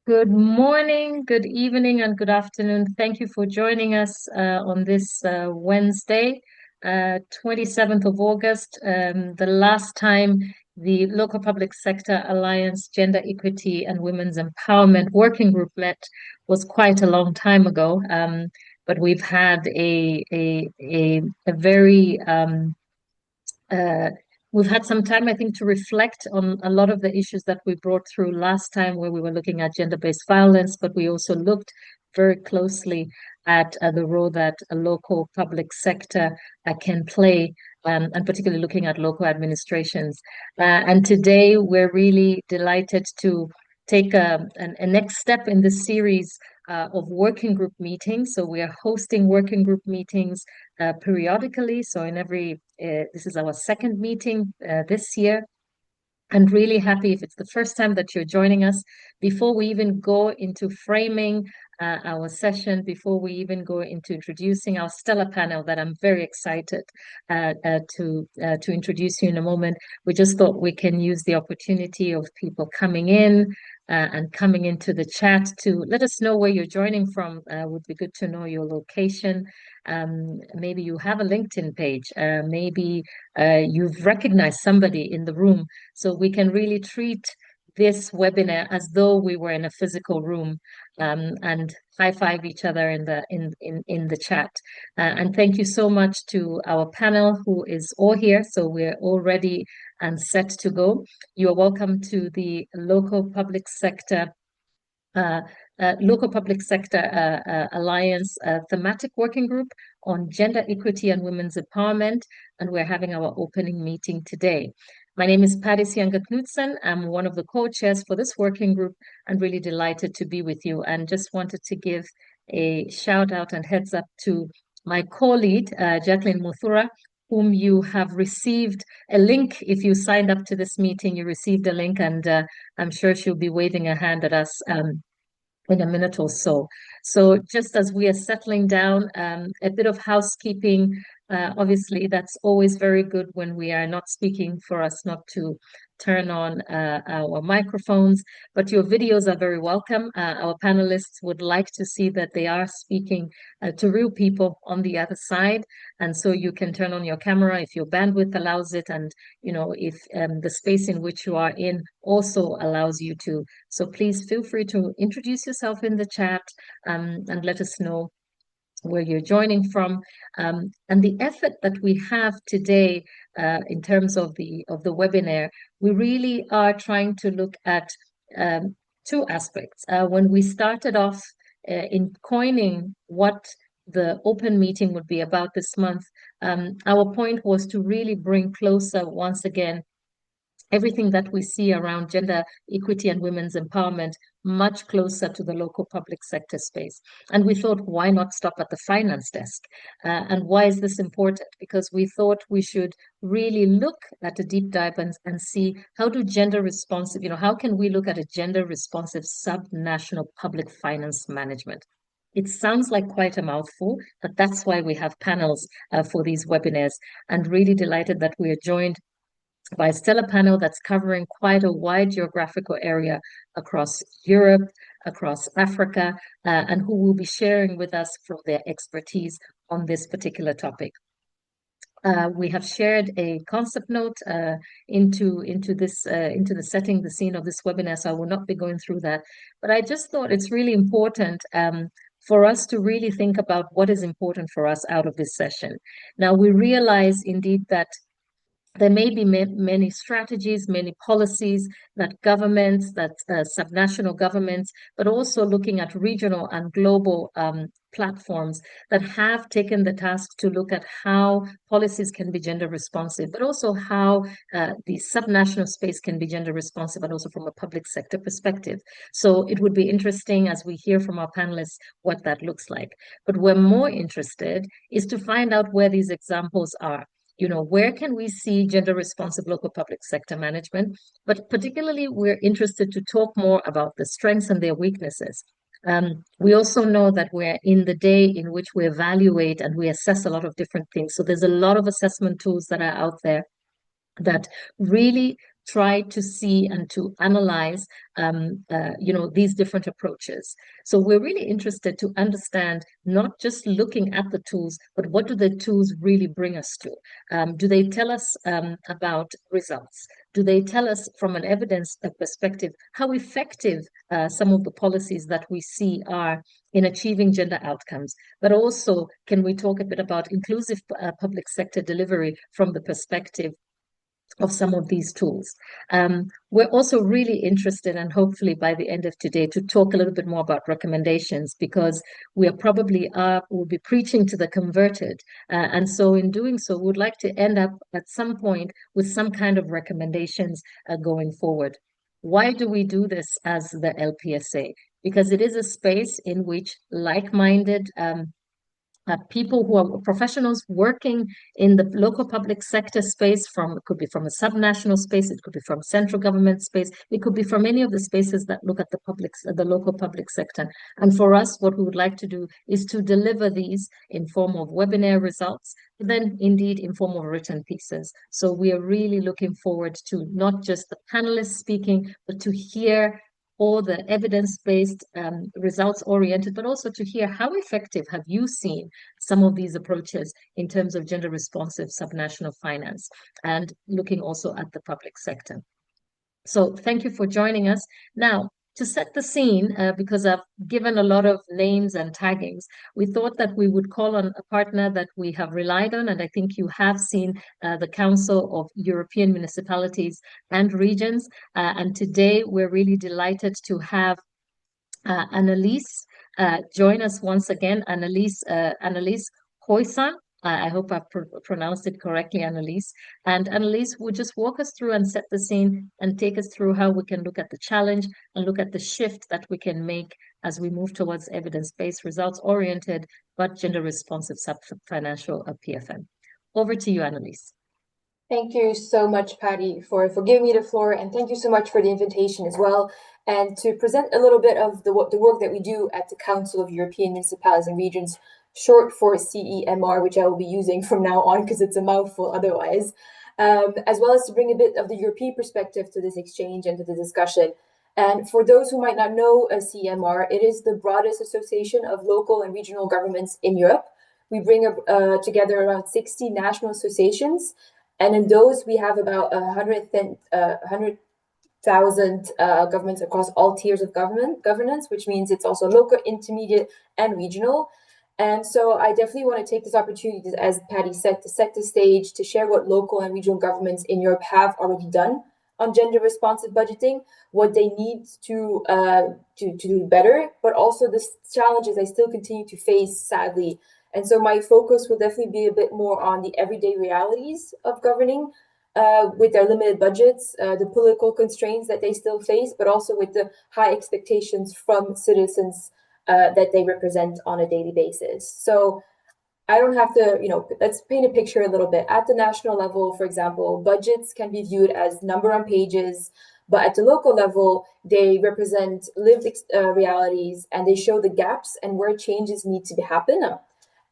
Good morning, good evening, and good afternoon. Thank you for joining us on this Wednesday, 27th of August. The last time the Local Public Sector Alliance Gender Equity and Women's Empowerment Working Group met was quite a long time ago. But we've had a very uh, we've had some time, I think, to reflect on a lot of the issues that we brought through last time, where we were looking at gender-based violence, but we also looked very closely at the role that a local public sector can play, and particularly looking at local administrations. And today, we're really delighted to take a next step in this series of working group meetings. So we are hosting working group meetings periodically. So this is our second meeting this year. And really happy if it's the first time that you're joining us. Before we even go into framing our session, before we even go into introducing our stellar panel that I'm very excited to introduce you in a moment, we just thought we can use the opportunity of people coming in and coming into the chat to let us know where you're joining from. Would be good to know your location. Maybe you have a LinkedIn page. Maybe you've recognized somebody in the room. So we can really treat this webinar as though we were in a physical room, and high five each other in the chat. And thank you so much to our panel who is all here. So we're all ready and set to go. You are welcome to the uh, Local Public Sector Alliance Thematic Working Group on Gender Equity and Women's Empowerment, and we're having our opening meeting today. My name is Patty Sianga Knudsen. I'm one of the co-chairs for this working group and really delighted to be with you, and just wanted to give a shout out and heads up to my co-lead, Jacqueline Muthura, whom you have received a link. If you signed up to this meeting, you received a link, and I'm sure she'll be waving a hand at us in a minute or so. So just as we are settling down, a bit of housekeeping. Obviously, that's always very good when we are not speaking, for us not to turn on our microphones, but your videos are very welcome. Our panelists would like to see that they are speaking to real people on the other side. And so you can turn on your camera if your bandwidth allows it, and if the space in which you are in also allows you to. So please feel free to introduce yourself in the chat, and let us know where you're joining from. And the effort that we have today in terms of the webinar, we really are trying to look at two aspects. When we started off in coining what the open meeting would be about this month, our point was to really bring closer, once again, everything that we see around gender equity and women's empowerment much closer to the local public sector space. And we thought, why not stop at the finance desk? And why is this important? Because we thought we should really look at a deep dive and see how do gender responsive, how can we look at a gender responsive sub-national public finance management? It sounds like quite a mouthful, but that's why we have panels for these webinars, and really delighted that we are joined by a stellar panel that's covering quite a wide geographical area across Europe, across Africa, and who will be sharing with us from their expertise on this particular topic. We have shared a concept note into the setting, the scene of this webinar, so I will not be going through that. But I just thought it's really important for us to really think about what is important for us out of this session. Now, we realize indeed that there may be many strategies, many policies that governments, that subnational governments, but also looking at regional and global platforms that have taken the task to look at how policies can be gender responsive, but also how the subnational space can be gender responsive, and also from a public sector perspective. So it would be interesting as we hear from our panelists what that looks like. But we're more interested is to find out where these examples are. Where can we see gender responsive local public sector management? But particularly, we're interested to talk more about the strengths and their weaknesses. We also know that we're in the day in which we evaluate and we assess a lot of different things. So there's a lot of assessment tools that are out there that really try to see and to analyze these different approaches. So we're really interested to understand not just looking at the tools, but what do the tools really bring us to? Do they tell us about results? Do they tell us from an evidence perspective how effective some of the policies that we see are in achieving gender outcomes? But also, can we talk a bit about inclusive public sector delivery from the perspective of some of these tools? We're also really interested, and hopefully by the end of today, to talk a little bit more about recommendations, because we'll be preaching to the converted. And so in doing so, we'd like to end up at some point with some kind of recommendations going forward. Why do we do this as the LPSA? Because it is a space in which like-minded people who are professionals working in the local public sector space, it could be from a subnational space, it could be from central government space, it could be from any of the spaces that look at the local public sector. And for us, what we would like to do is to deliver these in form of webinar results, then indeed in form of written pieces. So we are really looking forward to not just the panelists speaking, but to hear all the evidence-based, results-oriented, but also to hear how effective have you seen some of these approaches in terms of gender-responsive subnational finance, and looking also at the public sector. So thank you for joining us. Now, to set the scene, because I've given a lot of names and taggings, we thought that we would call on a partner that we have relied on, and I think you have seen the Council of European Municipalities and Regions. And today we're really delighted to have Annelies join us once again. Annelies Khoisan. I hope I pronounced it correctly, Annelies. And Annelies would just walk us through and set the scene and take us through how we can look at the challenge and look at the shift that we can make as we move towards evidence-based, results-oriented, but gender-responsive sub-financial PFM. Over to you, Annelies. Thank you so much, Patty, for giving me the floor, and thank you so much for the invitation as well, and to present a little bit of the work that we do at the Council of European Municipalities and Regions, short for CEMR, which I will be using from now on because it's a mouthful otherwise, as well as to bring a bit of the European perspective to this exchange and to the discussion. And for those who might not know CEMR, it is the broadest association of local and regional governments in Europe. We bring together around 60 national associations, and in those we have about 100,000 governments across all tiers of governance, which means it's also local, intermediate, and regional. And so I definitely want to take this opportunity, as Patty said, to set the stage, to share what local and regional governments in Europe have already done on gender responsive budgeting, what they need to do better, but also the challenges they still continue to face, sadly. And so my focus will definitely be a bit more on the everyday realities of governing with their limited budgets, the political constraints that they still face, but also with the high expectations from citizens that they represent on a daily basis. So I don't have to, let's paint a picture a little bit. At the national level, for example, budgets can be viewed as number on pages, but at the local level, they represent lived realities, and they show the gaps and where changes need to happen.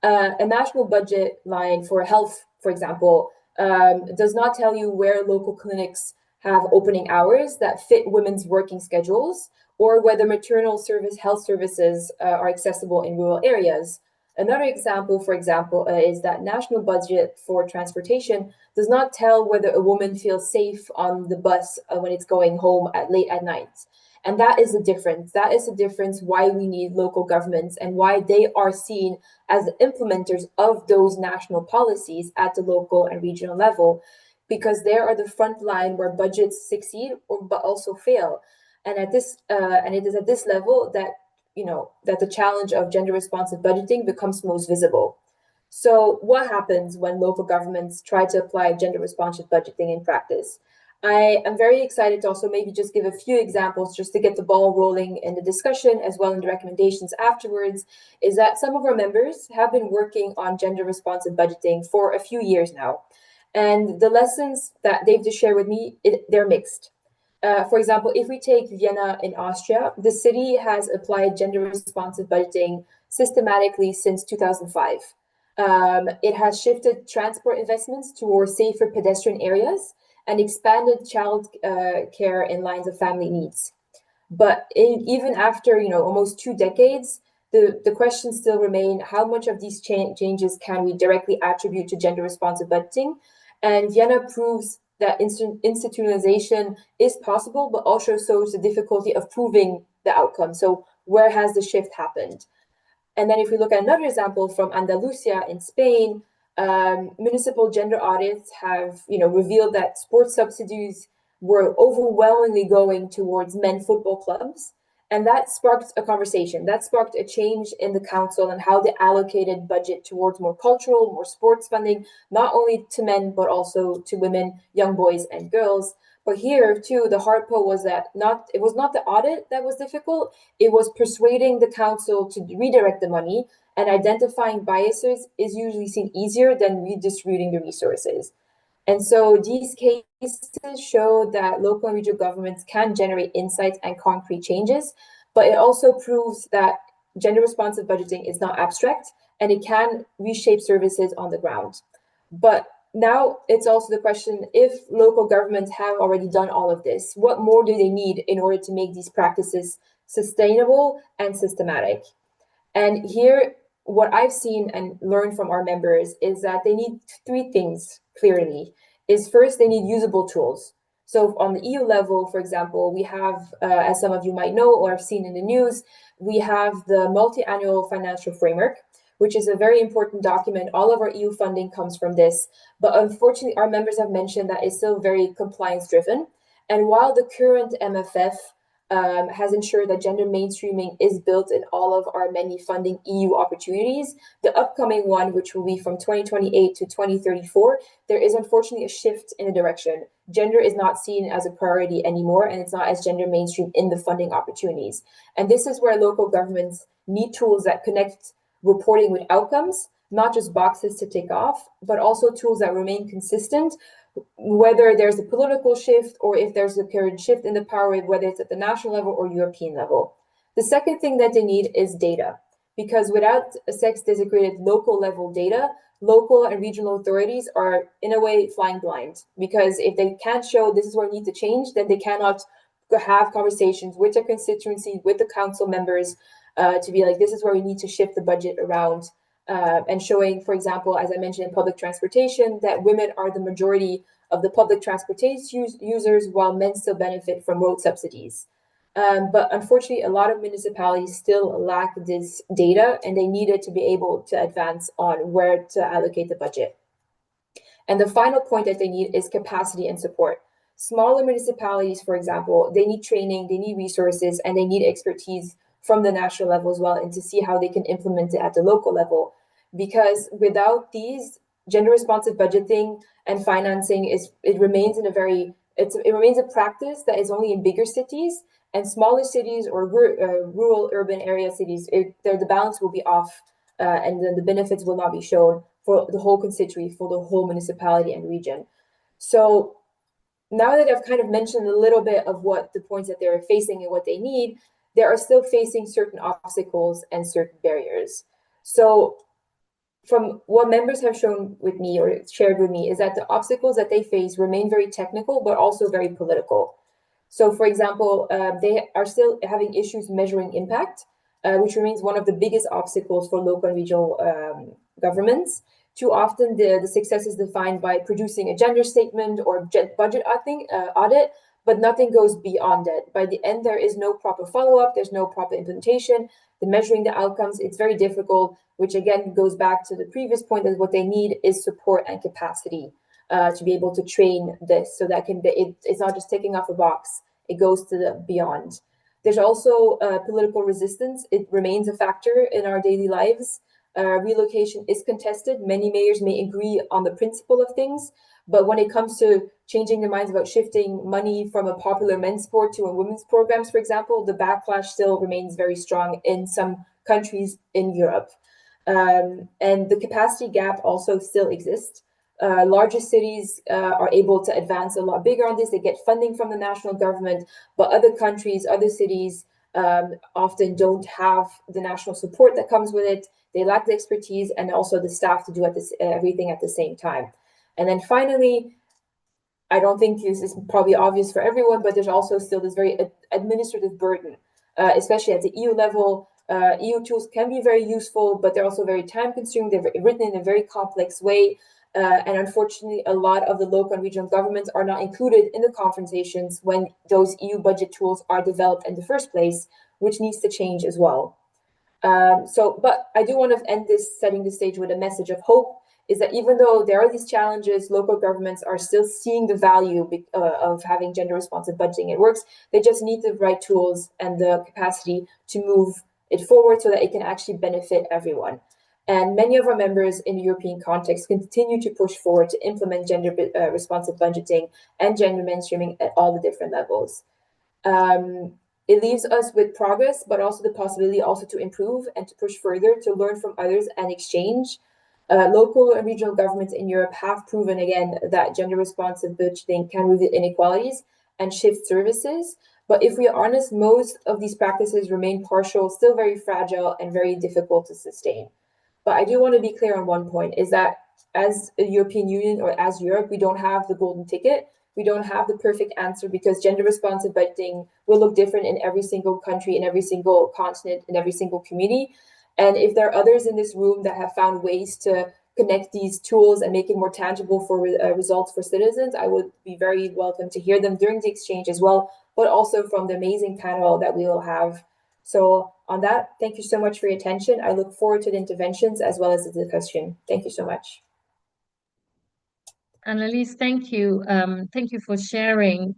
A national budget line for health, for example, does not tell you where local clinics have opening hours that fit women's working schedules, or whether maternal health services are accessible in rural areas. Another example, for example, is that national budget for transportation does not tell whether a woman feels safe on the bus when it's going home late at night. And that is the difference. That is the difference why we need local governments and why they are seen as the implementers of those national policies at the local and regional level, because they are the front line where budgets succeed but also fail. And it is at this level that that the challenge of gender responsive budgeting becomes most visible. So what happens when local governments try to apply gender responsive budgeting in practice? I am very excited to also maybe just give a few examples just to get the ball rolling in the discussion as well in the recommendations afterwards, is that some of our members have been working on gender responsive budgeting for a few years now. And the lessons that they've just shared with me, they're mixed. For example, if we take Vienna in Austria, the city has applied gender responsive budgeting systematically since 2005. It has shifted transport investments towards safer pedestrian areas and expanded child care in lines of family needs. But even after almost 2 decades, the questions still remain: how much of these changes can we directly attribute to gender responsive budgeting? And Vienna proves that institutionalization is possible, but also shows the difficulty of proving the outcome. So where has the shift happened? And then if we look at another example from Andalusia in Spain, municipal gender audits have revealed that sports subsidies were overwhelmingly going towards men football clubs. And that sparked a conversation. That sparked a change in the council and how they allocated budget towards more cultural, more sports funding, not only to men, but also to women, young boys and girls. But here too, the hard part was that it was not the audit that was difficult. It was persuading the council to redirect the money, and identifying biases is usually seen easier than redistributing the resources. And so these cases show that local and regional governments can generate insights and concrete changes, but it also proves that gender responsive budgeting is not abstract and it can reshape services on the ground. But now it's also the question, if local governments have already done all of this, what more do they need in order to make these practices sustainable and systematic? And here, what I've seen and learned from our members is that they need three things clearly. Is first, they need usable tools. So on the EU level, for example, we have, as some of you might know or have seen in the news, we have the multi-annual financial framework, which is a very important document. All of our EU funding comes from this. But unfortunately, our members have mentioned that it's still very compliance driven. And while the current MFF has ensured that gender mainstreaming is built in all of our many funding EU opportunities, the upcoming one, which will be from 2028 to 2034, there is unfortunately a shift in the direction. Gender is not seen as a priority anymore, and it's not as gender mainstream in the funding opportunities. And this is where local governments need tools that connect reporting with outcomes, not just boxes to tick off, but also tools that remain consistent, whether there's a political shift or if there's a current shift in the power, whether it's at the national level or European level. The second thing that they need is data, because without a sex-designated local level data, local and regional authorities are in a way flying blind, because if they can't show this is where we need to change, then they cannot have conversations with their constituency, with the council members, to be like, this is where we need to shift the budget around. And showing, for example, as I mentioned in public transportation, that women are the majority of the public transportation users, while men still benefit from road subsidies. But unfortunately, a lot of municipalities still lack this data, and they needed to be able to advance on where to allocate the budget. And the final point that they need is capacity and support. Smaller municipalities, for example, they need training, they need resources, and they need expertise from the national level as well, and to see how they can implement it at the local level. Because without these, gender responsive budgeting and financing it remains a practice that is only in bigger cities, and smaller cities or rural urban area cities, the balance will be off, and then the benefits will not be shown for the whole constituency, for the whole municipality and region. So now that I've kind of mentioned a little bit of what the points that they're facing and what they need, they are still facing certain obstacles and certain barriers. So from what members have shown with me or shared with me is that the obstacles that they face remain very technical, but also very political. So for example, they are still having issues measuring impact, which remains one of the biggest obstacles for local and regional governments. Too often, the success is defined by producing a gender statement or budget audit, but nothing goes beyond it. By the end, there is no proper follow-up, there's no proper implementation, the measuring the outcomes, it's very difficult, which again goes back to the previous point that what they need is support and capacity to be able to train this, so that it's not just ticking off a box, it goes to the beyond. There's also political resistance. It remains a factor in our daily lives. Relocation is contested. Many mayors may agree on the principle of things, but when it comes to changing their minds about shifting money from a popular men's sport to a women's programs, for example, the backlash still remains very strong in some countries in Europe. And the capacity gap also still exists. Larger cities are able to advance a lot bigger on this. They get funding from the national government, but other countries, other cities often don't have the national support that comes with it. They lack the expertise and also the staff to do everything at the same time. And then finally, I don't think this is probably obvious for everyone, but there's also still this very administrative burden, especially at the EU level. EU tools can be very useful, but they're also very time consuming. They're written in a very complex way. And unfortunately, a lot of the local and regional governments are not included in the conversations when those EU budget tools are developed in the first place, which needs to change as well. But I do want to end this setting the stage with a message of hope, is that even though there are these challenges, local governments are still seeing the value of having gender responsive budgeting. It works. They just need the right tools and the capacity to move it forward so that it can actually benefit everyone. And many of our members in the European context continue to push forward to implement gender responsive budgeting and gender mainstreaming at all the different levels. It leaves us with progress, but also the possibility also to improve and to push further, to learn from others and exchange. Local and regional governments in Europe have proven again that gender responsive budgeting can remove inequalities and shift services. But if we are honest, most of these practices remain partial, still very fragile and very difficult to sustain. But I do want to be clear on one point, is that as a European Union or as Europe, we don't have the golden ticket. We don't have the perfect answer because gender responsive budgeting will look different in every single country, in every single continent, in every single community. And if there are others in this room that have found ways to connect these tools and make it more tangible for results for citizens, I would be very welcome to hear them during the exchange as well, but also from the amazing panel that we will have. So on that, thank you so much for your attention. I look forward to the interventions as well as the discussion. Thank you so much. Annalise, thank you. Thank you for sharing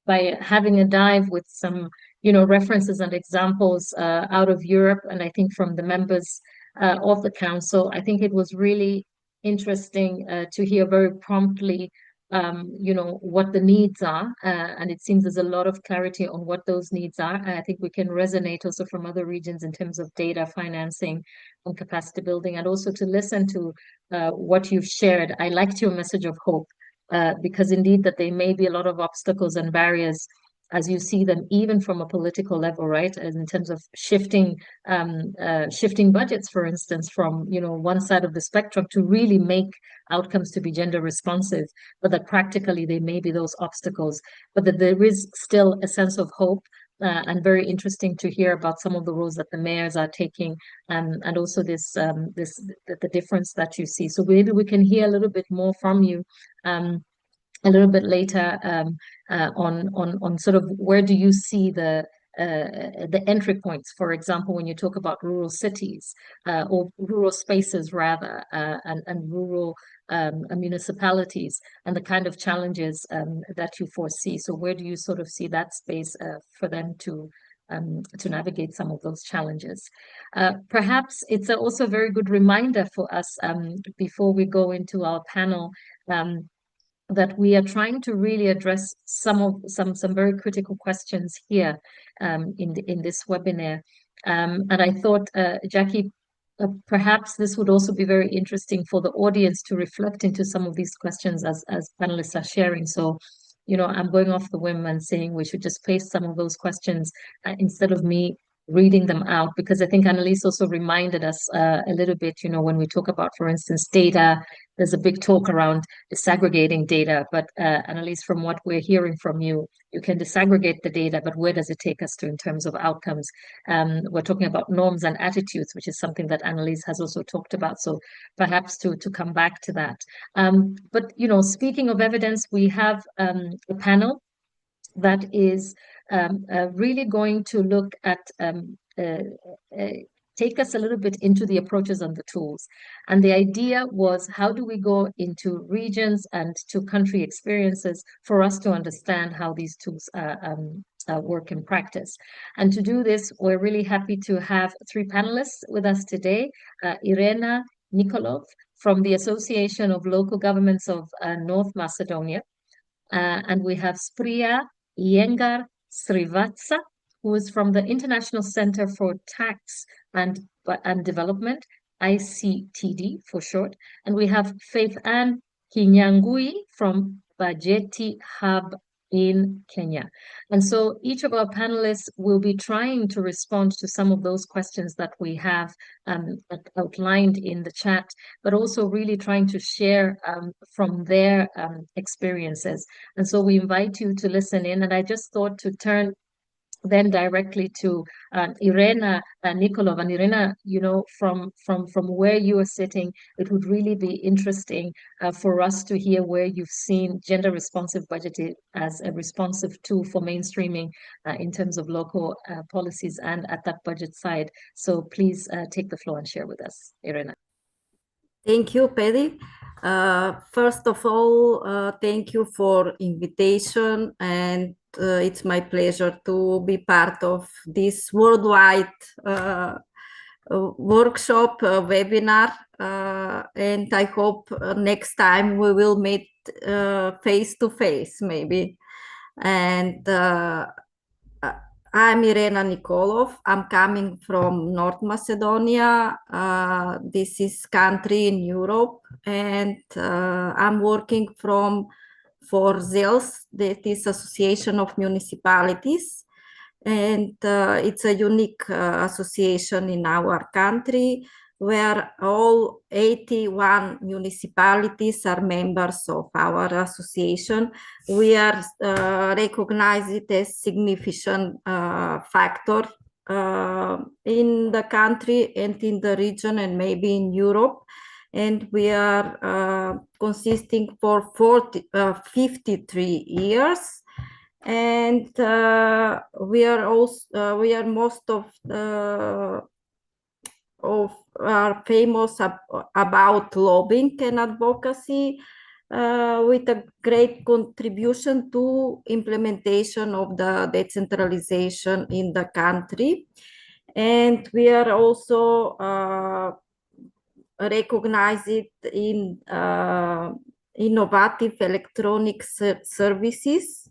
by having a dive with some, references and examples out of Europe, and I think from the members of the council. I think it was really interesting to hear very promptly, what the needs are, and it seems there's a lot of clarity on what those needs are. And I think we can resonate also from other regions in terms of data financing and capacity building, and also to listen to what you've shared. I liked your message of hope, because indeed that there may be a lot of obstacles and barriers as you see them, even from a political level, right? In terms of shifting budgets, for instance, from one side of the spectrum to really make outcomes to be gender responsive, but that practically there may be those obstacles, but that there is still a sense of hope. And very interesting to hear about some of the roles that the mayors are taking, and also the difference that you see. So maybe we can hear a little bit more from you a little bit later, on sort of where do you see the entry points, for example, when you talk about rural cities, or rural spaces rather, and rural municipalities, and the kind of challenges that you foresee. So where do you sort of see that space for them to navigate some of those challenges? Perhaps it's also a very good reminder for us, before we go into our panel, that we are trying to really address some very critical questions here, in this webinar. And I thought, Jackie, perhaps this would also be very interesting for the audience to reflect into some of these questions as panelists are sharing. So, I'm going off the whim and saying we should just paste some of those questions instead of me reading them out, because I think Annalise also reminded us a little bit, when we talk about, for instance, data. There's a big talk around disaggregating data, but Annalise, from what we're hearing from you, you can disaggregate the data, but where does it take us to in terms of outcomes? We're talking about norms and attitudes, which is something that Annalise has also talked about. So perhaps to come back to that. But speaking of evidence, we have a panel that is really going to look at take us a little bit into the approaches and the tools. And the idea was, how do we go into regions and to country experiences for us to understand how these tools work in practice? And to do this, we're really happy to have three panelists with us today. Irena Nikolov from the Association of Local Governments of North Macedonia. And we have Spriya Iyengar Srivatsa, who is from the International Center for Tax and Development, ICTD for short. And we have Faith Ann Kinyangui from Bajeti Hub in Kenya. And so each of our panelists will be trying to respond to some of those questions that we have outlined in the chat, but also really trying to share from their experiences. And so we invite you to listen in. And I just thought to turn then directly to Irena Nikolov. And Irena, you know, from where you are sitting, it would really be interesting for us to hear where you've seen gender responsive budgeting as a responsive tool for mainstreaming in terms of local policies and at that budget side. So please take the floor and share with us, Irena. Thank you, Patty. First of all, thank you for invitation, and it's my pleasure to be part of this worldwide workshop webinar, and I hope next time we will meet face to face maybe. And I'm Irena Nikolov. I'm coming from North Macedonia. This is country in Europe, and I'm working for ZELS, that is Association of Municipalities, and it's a unique association in our country where all 81 municipalities are members of our association. We are recognized as significant factor in the country and in the region and maybe in Europe. And we are consisting for 53 years. And we are most of are famous about lobbying and advocacy, with a great contribution to implementation of the decentralization in the country. And we are also recognized in innovative electronic services,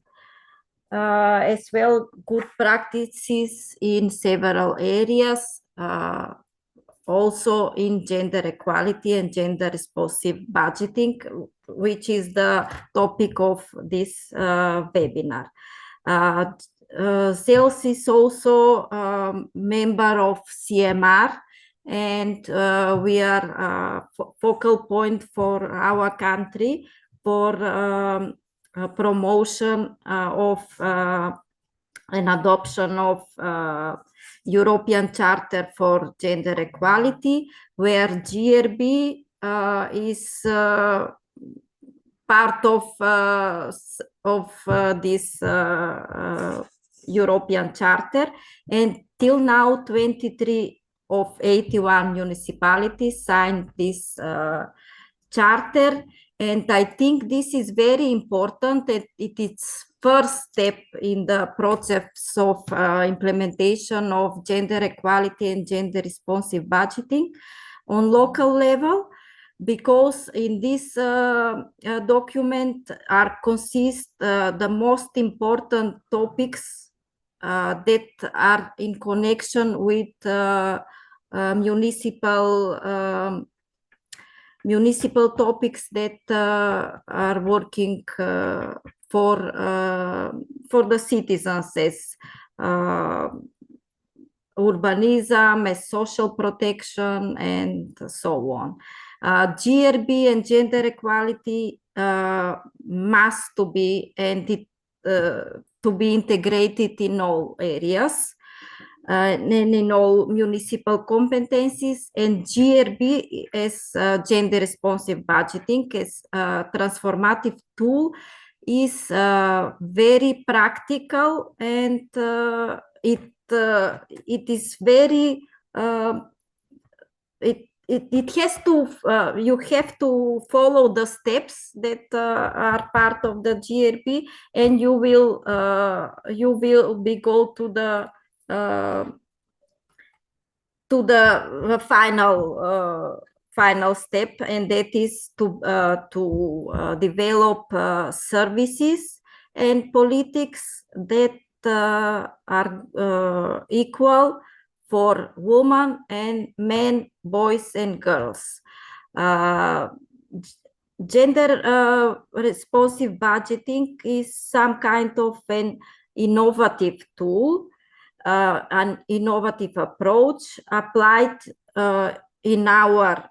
as well good practices in several areas, also in gender equality and gender responsive budgeting, which is the topic of this webinar. ZELS is also a member of CMR, and we are a focal point for our country for promotion of an adoption of European Charter for Gender Equality, where GRB is part of this European Charter. And till now, 23 of 81 municipalities signed this charter. And I think this is very important, that it is first step in the process of implementation of gender equality and gender responsive budgeting on local level, because in this document consist the most important topics that are in connection with municipal topics that are working for the citizens, as urbanism, as social protection, and so on. GRB and gender equality must to be integrated in all areas. And in all municipal competencies, and GRB as gender responsive budgeting as a transformative tool is very practical, and it is very it has to you have to follow the steps that are part of the GRB, and you will be go to the final step, and that is to develop services and politics that are equal for women and men, boys and girls. gender responsive budgeting is some kind of an innovative tool, an innovative approach applied in our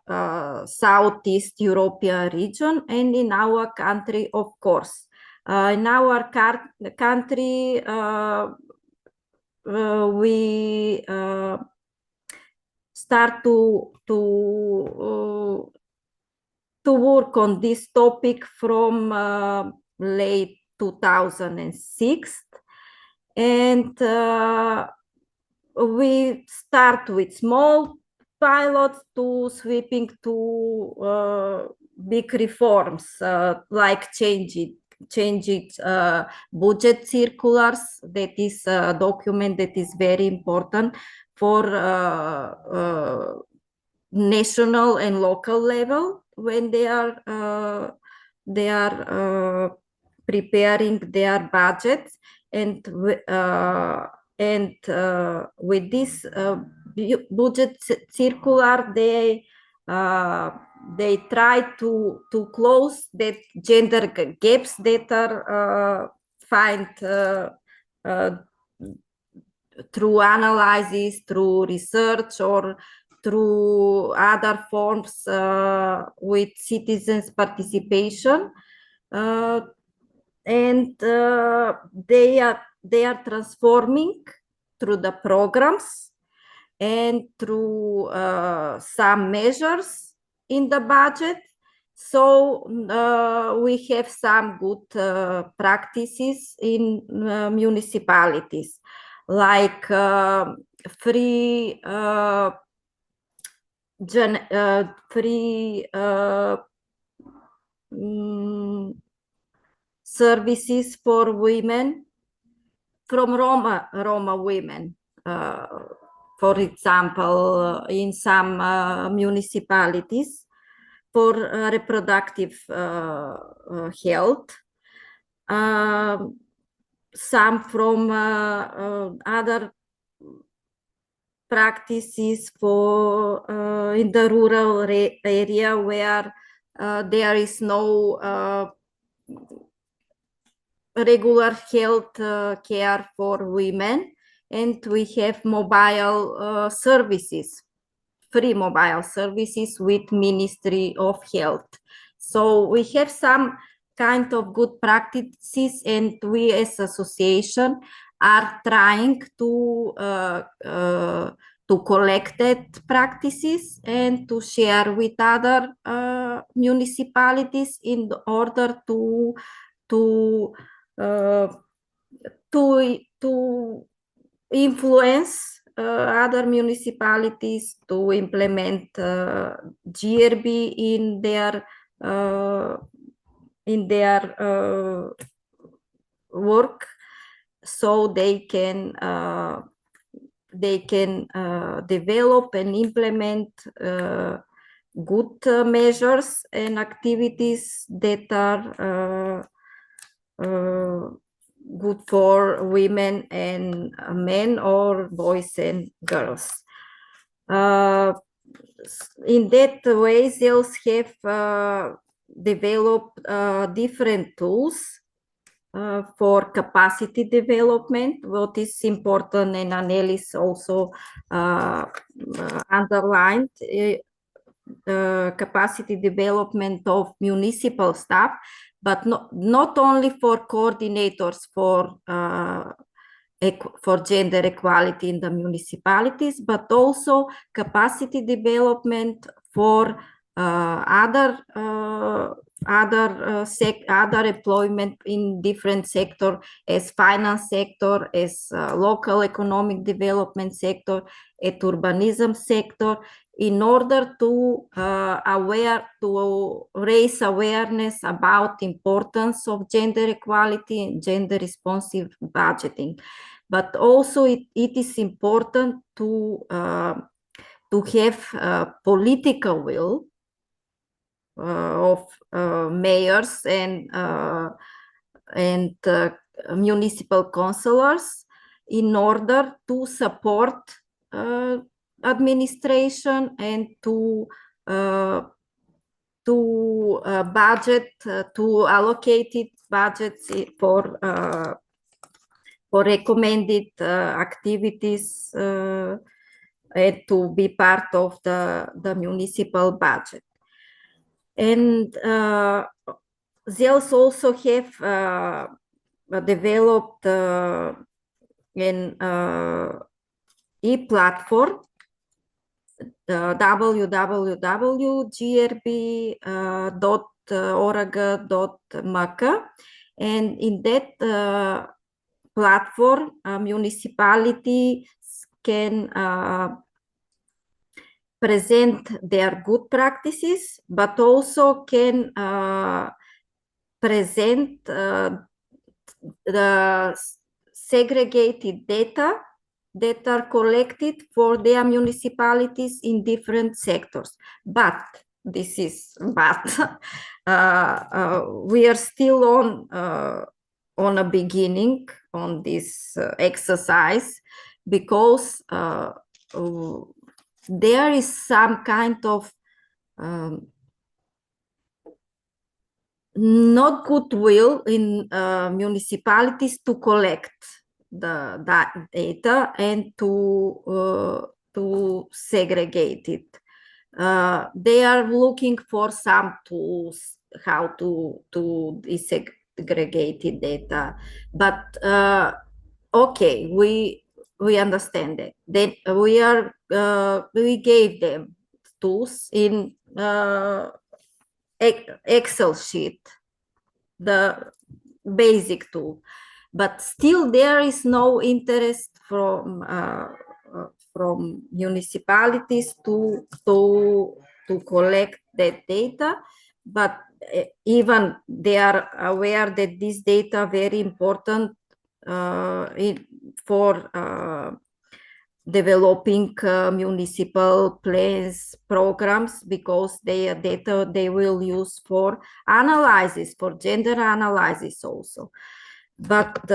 Southeast European region and in our country, of course. In our country, we start to work on this topic from late 2006, and we start with small pilots to sweeping to big reforms, like changing budget circulars. That is a document that is very important for national and local level when they are preparing their budgets, and with this budget circular, they try to close that gender gaps that are find through analysis, through research, or through other forms with citizens' participation, and they are transforming through the programs and through some measures in the budget. So we have some good practices in municipalities, like free services for women, from Roma women. For example, in some municipalities, for reproductive health. Some from other practices for in the rural area where there is no regular health care for women, and we have mobile services, free mobile services with Ministry of Health. So we have some kind of good practices, and we as association are trying to collect that practices and to share with other municipalities in order to influence other municipalities to implement GRB in their work, so they can develop and implement good measures and activities that are good for women and men, or boys and girls. In that way, sales have developed different tools for capacity development. What is important, and Annelies also underlined, capacity development of municipal staff, but not only for coordinators for gender equality in the municipalities, but also capacity development for other employment in different sector, as finance sector, as local economic development sector, at urbanism sector, in order to raise awareness about importance of gender equality and gender responsive budgeting. But also it is important to have political will of mayors and municipal councillors in order to support administration and to budget, to allocated budgets for recommended activities and to be part of the municipal budget. And ZELS also have developed an e-platform, www.grb.org.mk, and in that platform, municipalities can present their good practices, but also can present the segregated data that are collected for their municipalities in different sectors. But we are still on a beginning on this exercise, because there is some kind of not goodwill in municipalities to collect that data and to segregate it. They are looking for some tools how to desegregate data, but okay, we understand that. Then we gave them tools in Excel sheet, the basic tool, but still there is no interest from municipalities to collect that data. But even they are aware that this data very important for developing municipal plans, programs, because their data they will use for analysis, for gender analysis also. But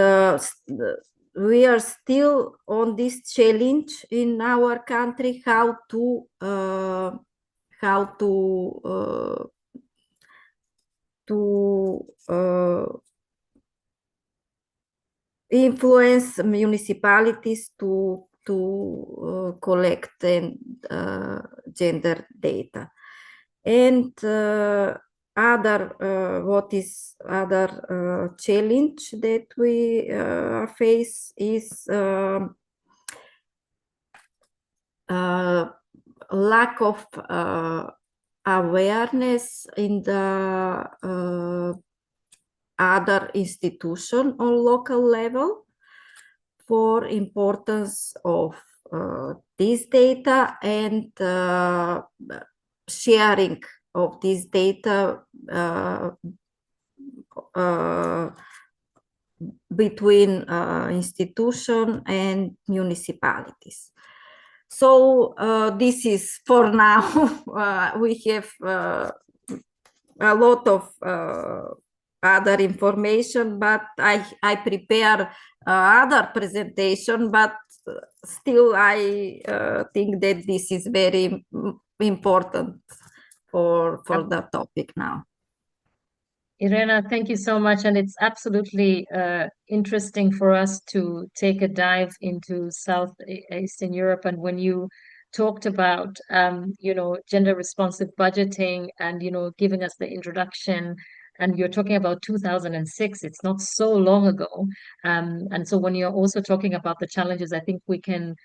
we are still on this challenge in our country, how to influence municipalities to collect and gender data. And what is other challenge that we face is lack of awareness in the other institution on local level for importance of this data and sharing of this data between institution and municipalities. So this is for now. We have a lot of other information, but I prepare other presentation, but still I think that this is very important for the topic now. Irena, thank you so much. And it's absolutely interesting for us to take a dive into Southeastern Europe. And when you talked about, gender responsive budgeting and, giving us the introduction, and you're talking about 2006, it's not so long ago. And so when you're also talking about the challenges, I think we can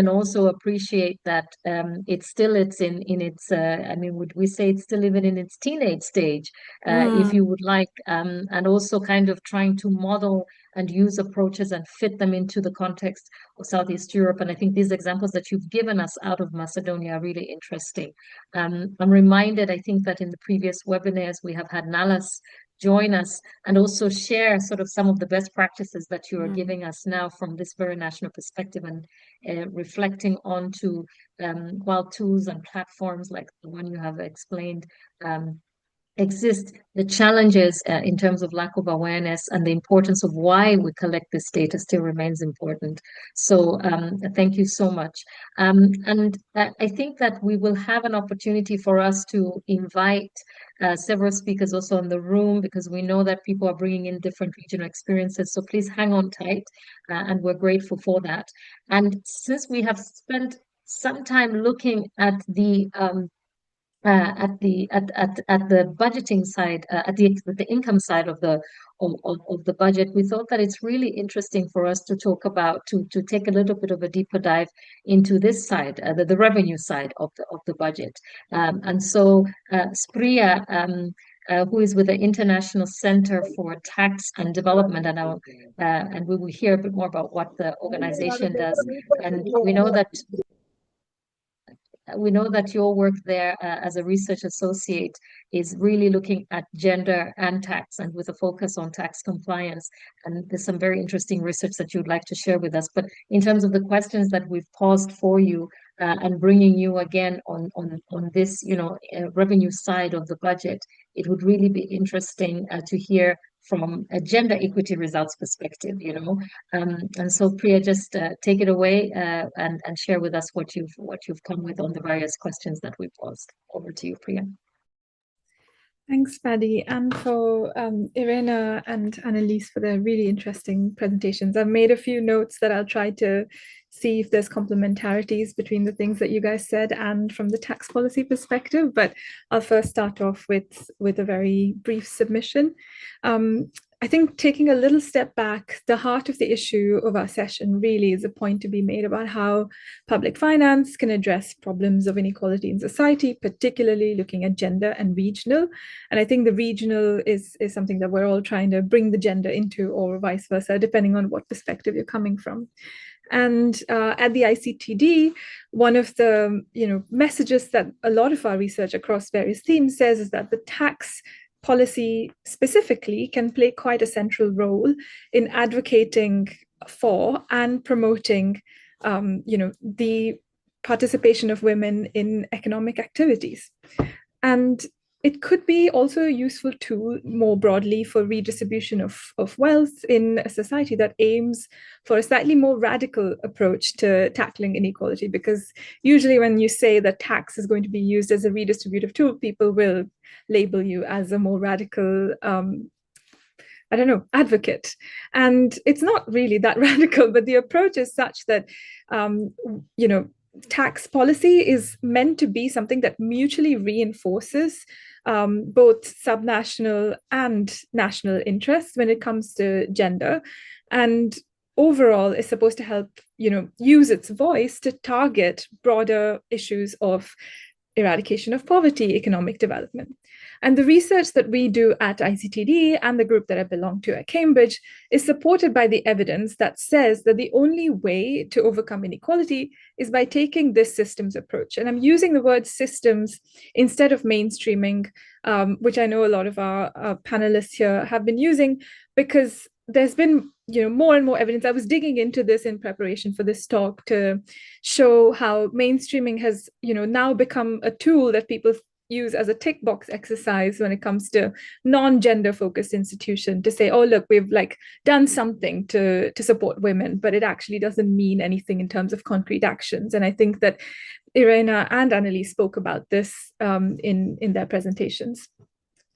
also appreciate that it's in its would we say it's still even in its teenage stage, if you would like, and also kind of trying to model and use approaches and fit them into the context of Southeast Europe. And I think these examples that you've given us out of Macedonia are really interesting. I'm reminded, I think, that in the previous webinars we have had Nalas join us and also share sort of some of the best practices that you are giving us now from this very national perspective, and reflecting onto while tools and platforms like the one you have explained exist, the challenges in terms of lack of awareness and the importance of why we collect this data still remains important. So thank you so much. And I think that we will have an opportunity for us to invite several speakers also in the room, because we know that people are bringing in different regional experiences. So please hang on tight, and we're grateful for that. And since we have spent some time looking at the budgeting side, at the income side of the budget, we thought that it's really interesting for us to talk about, to take a little bit of a deeper dive into this side, the revenue side of the budget. And so Spria, who is with the International Center for Tax and Development, and we will hear a bit more about what the organization does. And we know that your work there as a research associate is really looking at gender and tax, and with a focus on tax compliance. And there's some very interesting research that you'd like to share with us. But in terms of the questions that we've paused for you, and bringing you again on this, revenue side of the budget, it would really be interesting to hear from a gender equity results perspective, and so Priya, just take it away and share with us what you've come with on the various questions that we posed. Over to you, Priya. Thanks, Paddy, and for Irena and Annalise for their really interesting presentations. I've made a few notes that I'll try to see if there's complementarities between the things that you guys said and from the tax policy perspective, but I'll first start off with a very brief submission. I think taking a little step back, the heart of the issue of our session really is a point to be made about how public finance can address problems of inequality in society, particularly looking at gender and regional. And I think the regional is something that we're all trying to bring the gender into, or vice versa, depending on what perspective you're coming from. And at the ICTD, one of the messages that a lot of our research across various themes says is that the tax policy specifically can play quite a central role in advocating for and promoting the participation of women in economic activities. And it could be also a useful tool more broadly for redistribution of wealth in a society that aims for a slightly more radical approach to tackling inequality, because usually when you say that tax is going to be used as a redistributive tool, people will label you as a more radical advocate. And it's not really that radical, but the approach is such that tax policy is meant to be something that mutually reinforces both subnational and national interests when it comes to gender, and overall is supposed to help use its voice to target broader issues of eradication of poverty, economic development. And the research that we do at ICTD and the group that I belong to at Cambridge is supported by the evidence that says that the only way to overcome inequality is by taking this systems approach. And I'm using the word systems instead of mainstreaming, which I know a lot of our panelists here have been using, because there's been more and more evidence. I was digging into this in preparation for this talk to show how mainstreaming has now become a tool that people use as a tick box exercise when it comes to non-gender focused institution, to say, oh, look, we've done something to support women, but it actually doesn't mean anything in terms of concrete actions. And I think that Irena and Annalise spoke about this in their presentations.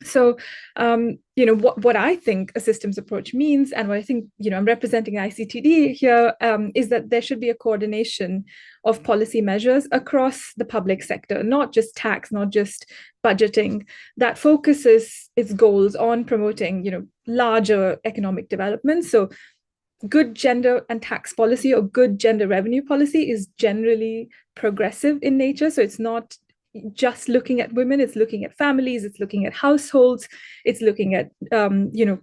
So, what I think a systems approach means, and what I think, I'm representing ICTD here, is that there should be a coordination of policy measures across the public sector, not just tax, not just budgeting, that focuses its goals on promoting, larger economic development. So good gender and tax policy or good gender revenue policy is generally progressive in nature. So it's not just looking at women, it's looking at families, it's looking at households, it's looking at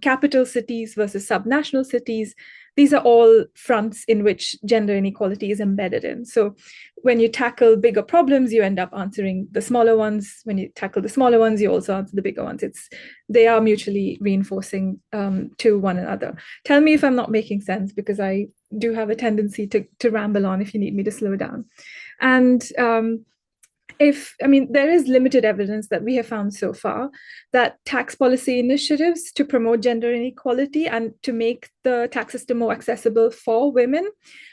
capital cities versus subnational cities. These are all fronts in which gender inequality is embedded in. So when you tackle bigger problems, you end up answering the smaller ones. When you tackle the smaller ones, you also answer the bigger ones. They are mutually reinforcing to one another. Tell me if I'm not making sense, because I do have a tendency to ramble on if you need me to slow down. And there is limited evidence that we have found so far that tax policy initiatives to promote gender inequality and to make the tax system more accessible for women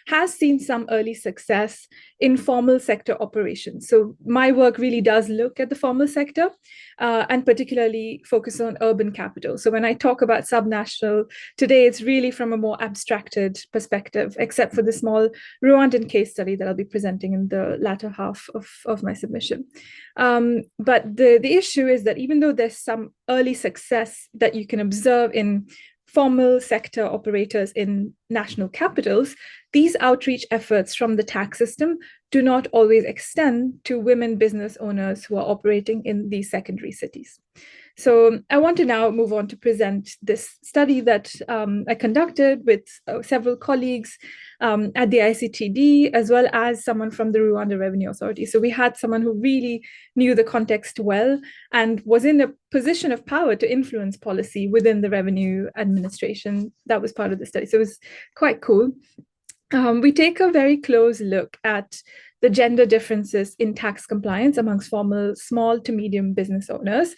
has seen some early success in formal sector operations. So my work really does look at the formal sector and particularly focus on urban capital. So when I talk about subnational today, it's really from a more abstracted perspective, except for the small Rwandan case study that I'll be presenting in the latter half of my submission. But the issue is that even though there's some early success that you can observe in formal sector operators in national capitals, these outreach efforts from the tax system do not always extend to women business owners who are operating in these secondary cities. So I want to now move on to present this study that I conducted with several colleagues at the ICTD, as well as someone from the Rwanda Revenue Authority. So we had someone who really knew the context well and was in a position of power to influence policy within the revenue administration. That was part of the study. So it was quite cool. We take a very close look at the gender differences in tax compliance amongst formal small to medium business owners.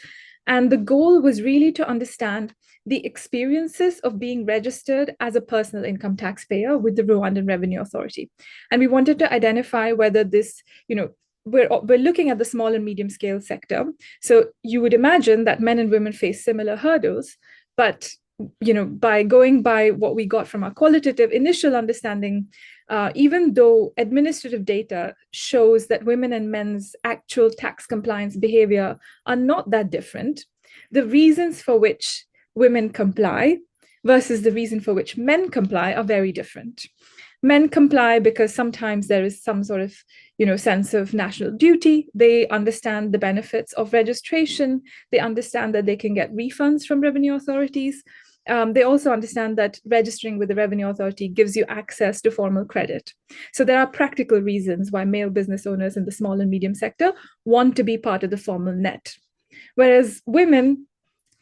And the goal was really to understand the experiences of being registered as a personal income taxpayer with the Rwandan Revenue Authority. And we wanted to identify whether this, we're looking at the small and medium scale sector. So you would imagine that men and women face similar hurdles, but by going by what we got from our qualitative initial understanding, even though administrative data shows that women and men's actual tax compliance behavior are not that different, the reasons for which women comply versus the reason for which men comply are very different. Men comply because sometimes there is some sort of sense of national duty. They understand the benefits of registration. They understand that they can get refunds from revenue authorities. They also understand that registering with the Revenue Authority gives you access to formal credit. So there are practical reasons why male business owners in the small and medium sector want to be part of the formal net. Whereas women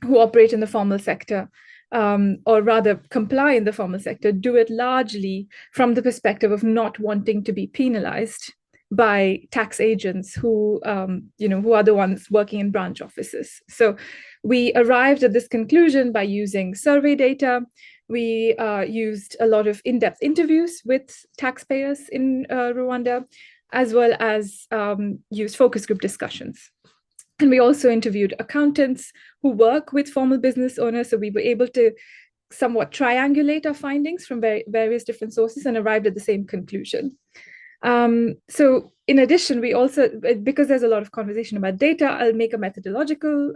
who operate in the formal sector, or rather comply in the formal sector, do it largely from the perspective of not wanting to be penalized by tax agents who are the ones working in branch offices. So we arrived at this conclusion by using survey data. We used a lot of in-depth interviews with taxpayers in Rwanda, as well as used focus group discussions. And we also interviewed accountants who work with formal business owners. So we were able to somewhat triangulate our findings from various different sources and arrived at the same conclusion. So in addition, we also, because there's a lot of conversation about data, I'll make a methodological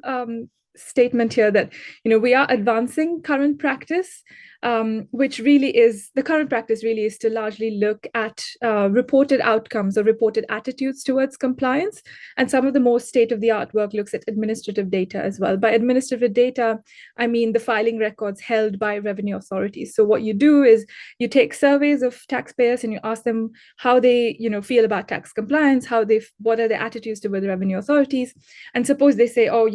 statement here that, we are advancing current practice, which really is, the current practice really is to largely look at reported outcomes or reported attitudes towards compliance. And some of the more state-of-the-art work looks at administrative data as well. By administrative data, I mean the filing records held by revenue authorities. So what you do is you take surveys of taxpayers and you ask them how they, feel about tax compliance, what are their attitudes toward the revenue authorities. And suppose they say, oh,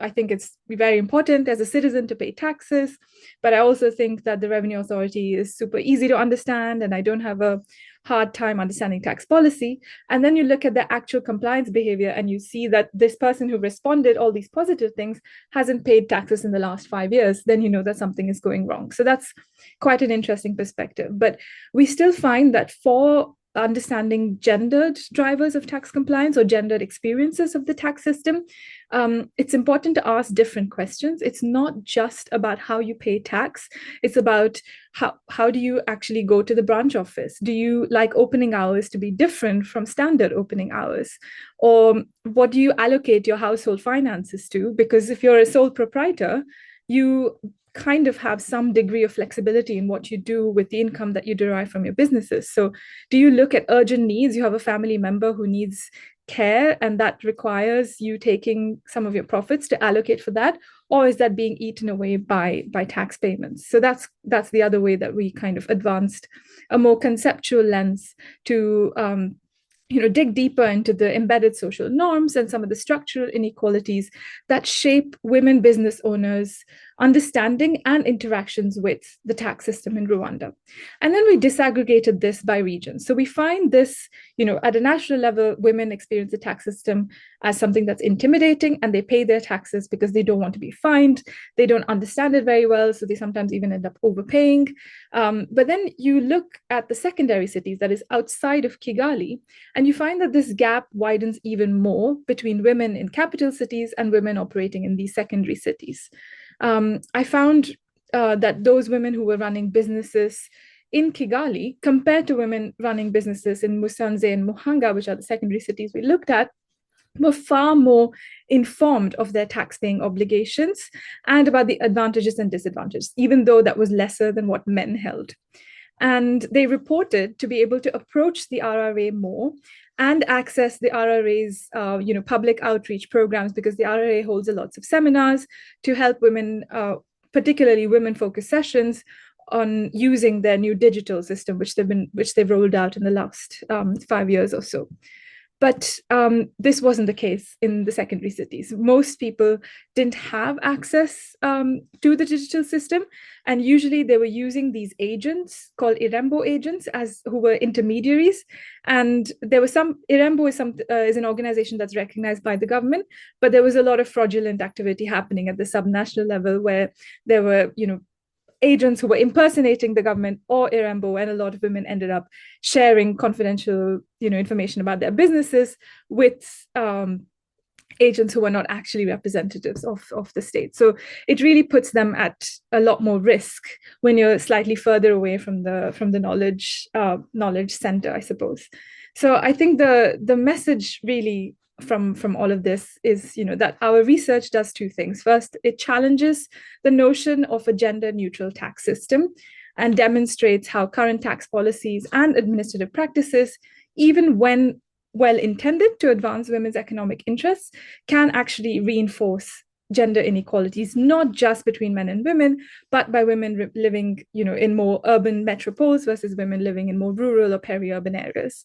I think it's very important as a citizen to pay taxes, but I also think that the revenue authority is super easy to understand and I don't have a hard time understanding tax policy. And then you look at the actual compliance behavior and you see that this person who responded all these positive things hasn't paid taxes in the last 5 years, then you know that something is going wrong. So that's quite an interesting perspective. But we still find that for understanding gendered drivers of tax compliance or gendered experiences of the tax system, it's important to ask different questions. It's not just about how you pay tax. It's about how do you actually go to the branch office? Do you like opening hours to be different from standard opening hours? Or what do you allocate your household finances to? Because if you're a sole proprietor, you kind of have some degree of flexibility in what you do with the income that you derive from your businesses. So do you look at urgent needs? You have a family member who needs care and that requires you taking some of your profits to allocate for that, or is that being eaten away by tax payments? So that's the other way that we kind of advanced a more conceptual lens to dig deeper into the embedded social norms and some of the structural inequalities that shape women business owners' understanding and interactions with the tax system in Rwanda. And then we disaggregated this by region. So we find this, at a national level, women experience the tax system as something that's intimidating, and they pay their taxes because they don't want to be fined. They don't understand it very well, so they sometimes even end up overpaying. But then you look at the secondary cities, that is outside of Kigali, and you find that this gap widens even more between women in capital cities and women operating in these secondary cities. I found that those women who were running businesses in Kigali, compared to women running businesses in Musanze and Muhanga, which are the secondary cities we looked at, were far more informed of their tax-paying obligations and about the advantages and disadvantages, even though that was lesser than what men held. And they reported to be able to approach the RRA more and access the RRA's public outreach programs, because the RRA holds a lots of seminars to help women, particularly women-focused sessions, on using their new digital system, which they've rolled out in the last 5 years or so. But this wasn't the case in the secondary cities. Most people didn't have access to the digital system, and usually they were using these agents called Irembo agents who were intermediaries. And there was Irembo is an organization that's recognized by the government, but there was a lot of fraudulent activity happening at the subnational level, where there were, agents who were impersonating the government or Irembo, and a lot of women ended up sharing confidential, information about their businesses with agents who were not actually representatives of the state. So it really puts them at a lot more risk when you're slightly further away from the knowledge center, I suppose. So I think the message really from all of this is, that our research does two things. First, it challenges the notion of a gender-neutral tax system and demonstrates how current tax policies and administrative practices, even when well-intended to advance women's economic interests, can actually reinforce gender inequalities, not just between men and women, but by women living, in more urban metropoles versus women living in more rural or peri-urban areas.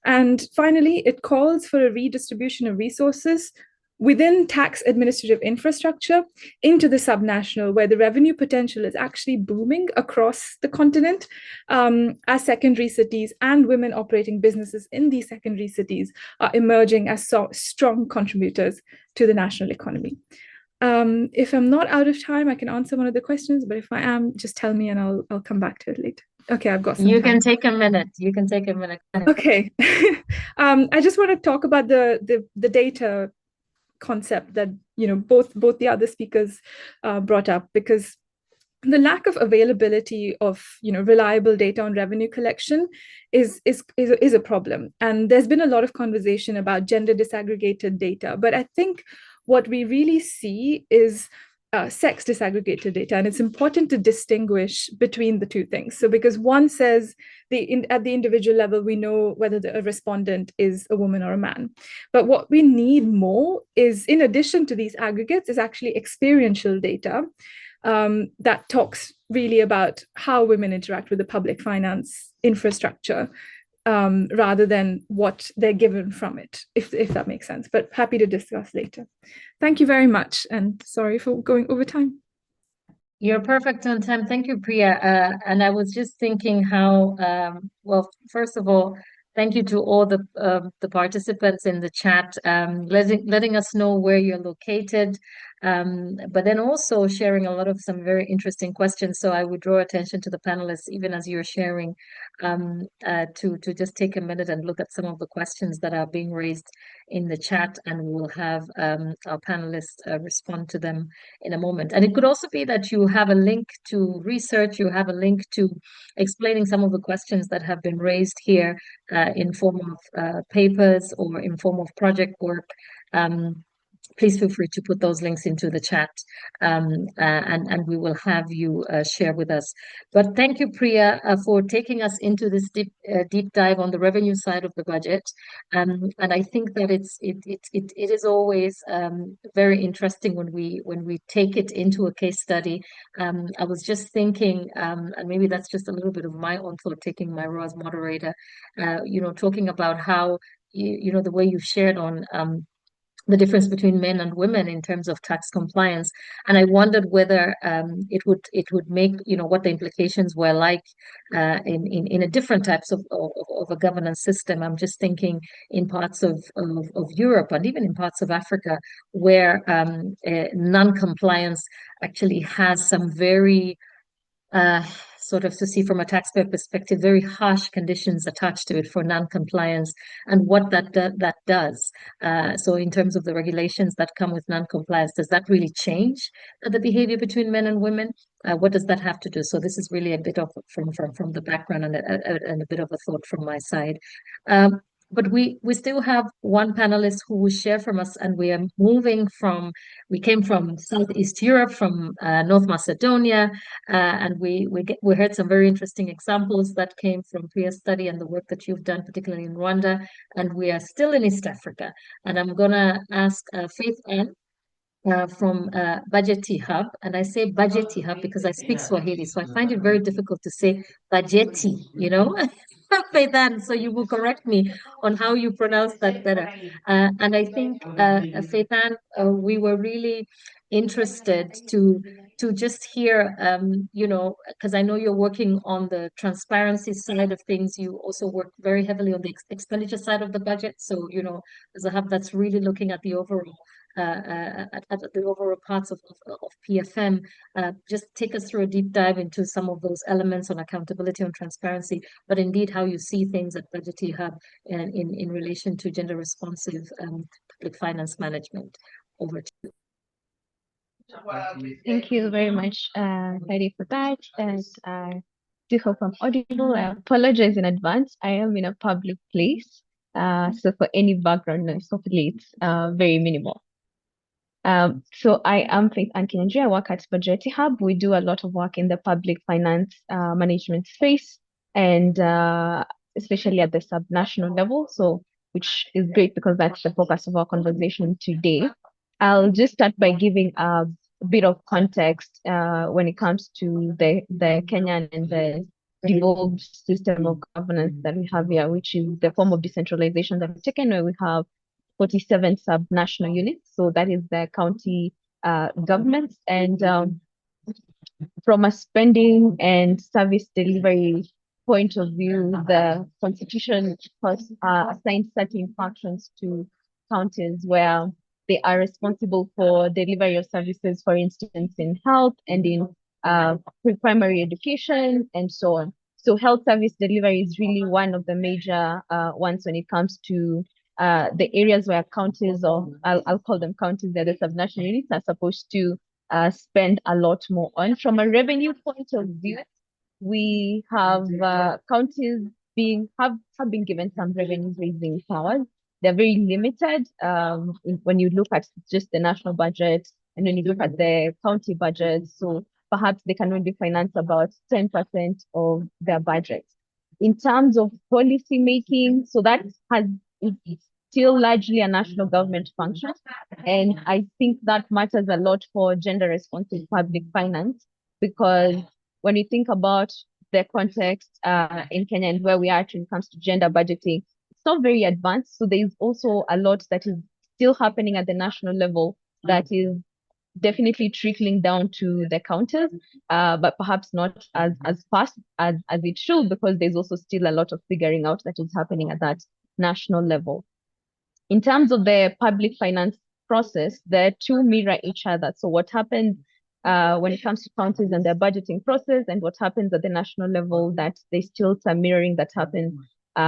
And finally, it calls for a redistribution of resources within tax administrative infrastructure into the subnational, where the revenue potential is actually booming across the continent, as secondary cities and women operating businesses in these secondary cities are emerging as strong contributors to the national economy. If I'm not out of time, I can answer one of the questions, but if I am, just tell me and I'll come back to it later. Okay, I've got some You time. can take a minute. You can take a minute. Okay. I just want to talk about the data concept that both the other speakers brought up, because the lack of availability of reliable data on revenue collection is a problem. And there's been a lot of conversation about gender disaggregated data, but I think what we really see is sex disaggregated data, and it's important to distinguish between the two things. So because one says at the individual level, we know whether a respondent is a woman or a man. But what we need more is, in addition to these aggregates, is actually experiential data that talks really about how women interact with the public finance infrastructure, rather than what they're given from it, if that makes sense. But happy to discuss later. Thank you very much, and sorry for going over time. You're perfect on time. Thank you, Priya. And I was just thinking how, well, first of all, thank you to all the participants in the chat, letting us know where you're located, but then also sharing a lot of some very interesting questions. So I would draw attention to the panelists, even as you're sharing, to just take a minute and look at some of the questions that are being raised in the chat, and we'll have our panelists respond to them in a moment. And it could also be that you have a link to research, you have a link to explaining some of the questions that have been raised here in form of papers or in form of project work. Please feel free to put those links into the chat, and we will have you share with us. But thank you, Priya, for taking us into this deep dive on the revenue side of the budget. And I think that it is always very interesting when we take it into a case study. I was just thinking, and maybe that's just a little bit of my own thought, taking my role as moderator, talking about how the way you shared on the difference between men and women in terms of tax compliance. And I wondered whether it would make, what the implications were like in a different types of a governance system. I'm just thinking in parts of Europe and even in parts of Africa where non-compliance actually has some very sort of, to see from a taxpayer perspective, very harsh conditions attached to it for non-compliance and what that does. So in terms of the regulations that come with non-compliance, does that really change the behavior between men and women? What does that have to do? So this is really a bit of from the background and a bit of a thought from my side. But we still have one panelist who will share from us, and we are we came from Southeast Europe, from North Macedonia, and we heard some very interesting examples that came from Priya's study and the work that you've done, particularly in Rwanda. And we are still in East Africa. And I'm gonna ask Faith Ann from Budgety Hub, and I say Budgety Hub because I speak Swahili, so I find it very difficult to say Budgety, Faith Ann, so you will correct me on how you pronounce that better. And I think, Faith Ann, we were really interested to just hear, because I know you're working on the transparency side of things. You also work very heavily on the expenditure side of the budget. So, as a hub that's really looking at the overall at the overall parts of PFM. Just take us through a deep dive into some of those elements on accountability and transparency, but indeed how you see things at Budgety Hub in relation to gender responsive public finance management. Over to you. Thank you very much, Heidi, for that. And I do hope I'm audible. I apologize in advance. I am in a public place. So for any background noise, hopefully it's very minimal. So I am Faith Ann Kinyanjui. I work at Budgety Hub. We do a lot of work in the public finance management space, and especially at the subnational level. So, which is great because that's the focus of our conversation today. I'll just start by giving a bit of context when it comes to the Kenyan and the devolved system of governance that we have here, which is the form of decentralization that we've taken, where we have 47 subnational units. So that is the county governments. And from a spending and service delivery point of view, the constitution has assigned certain functions to counties where they are responsible for delivery of services, for instance, in health and in pre-primary education and so on. So health service delivery is really one of the major ones when it comes to the areas where counties, or I'll call them counties, they're the subnational units, are supposed to spend a lot more on. From a revenue point of view, we have counties have been given some revenue raising powers. They're very limited when you look at just the national budget and when you look at the county budget. So perhaps they can only finance about 10% of their budget. In terms of policy making, so that it's still largely a national government function. And I think that matters a lot for gender responsive public finance, because when you think about the context in Kenya and where we are when it comes to gender budgeting, it's not very advanced. So there's also a lot that is still happening at the national level that is definitely trickling down to the counties, but perhaps not as fast as it should, because there's also still a lot of figuring out that is happening at that national level. In terms of the public finance process, the two mirror each other. So what happens when it comes to counties and their budgeting process, and what happens at the national level, that there's still some mirroring that happens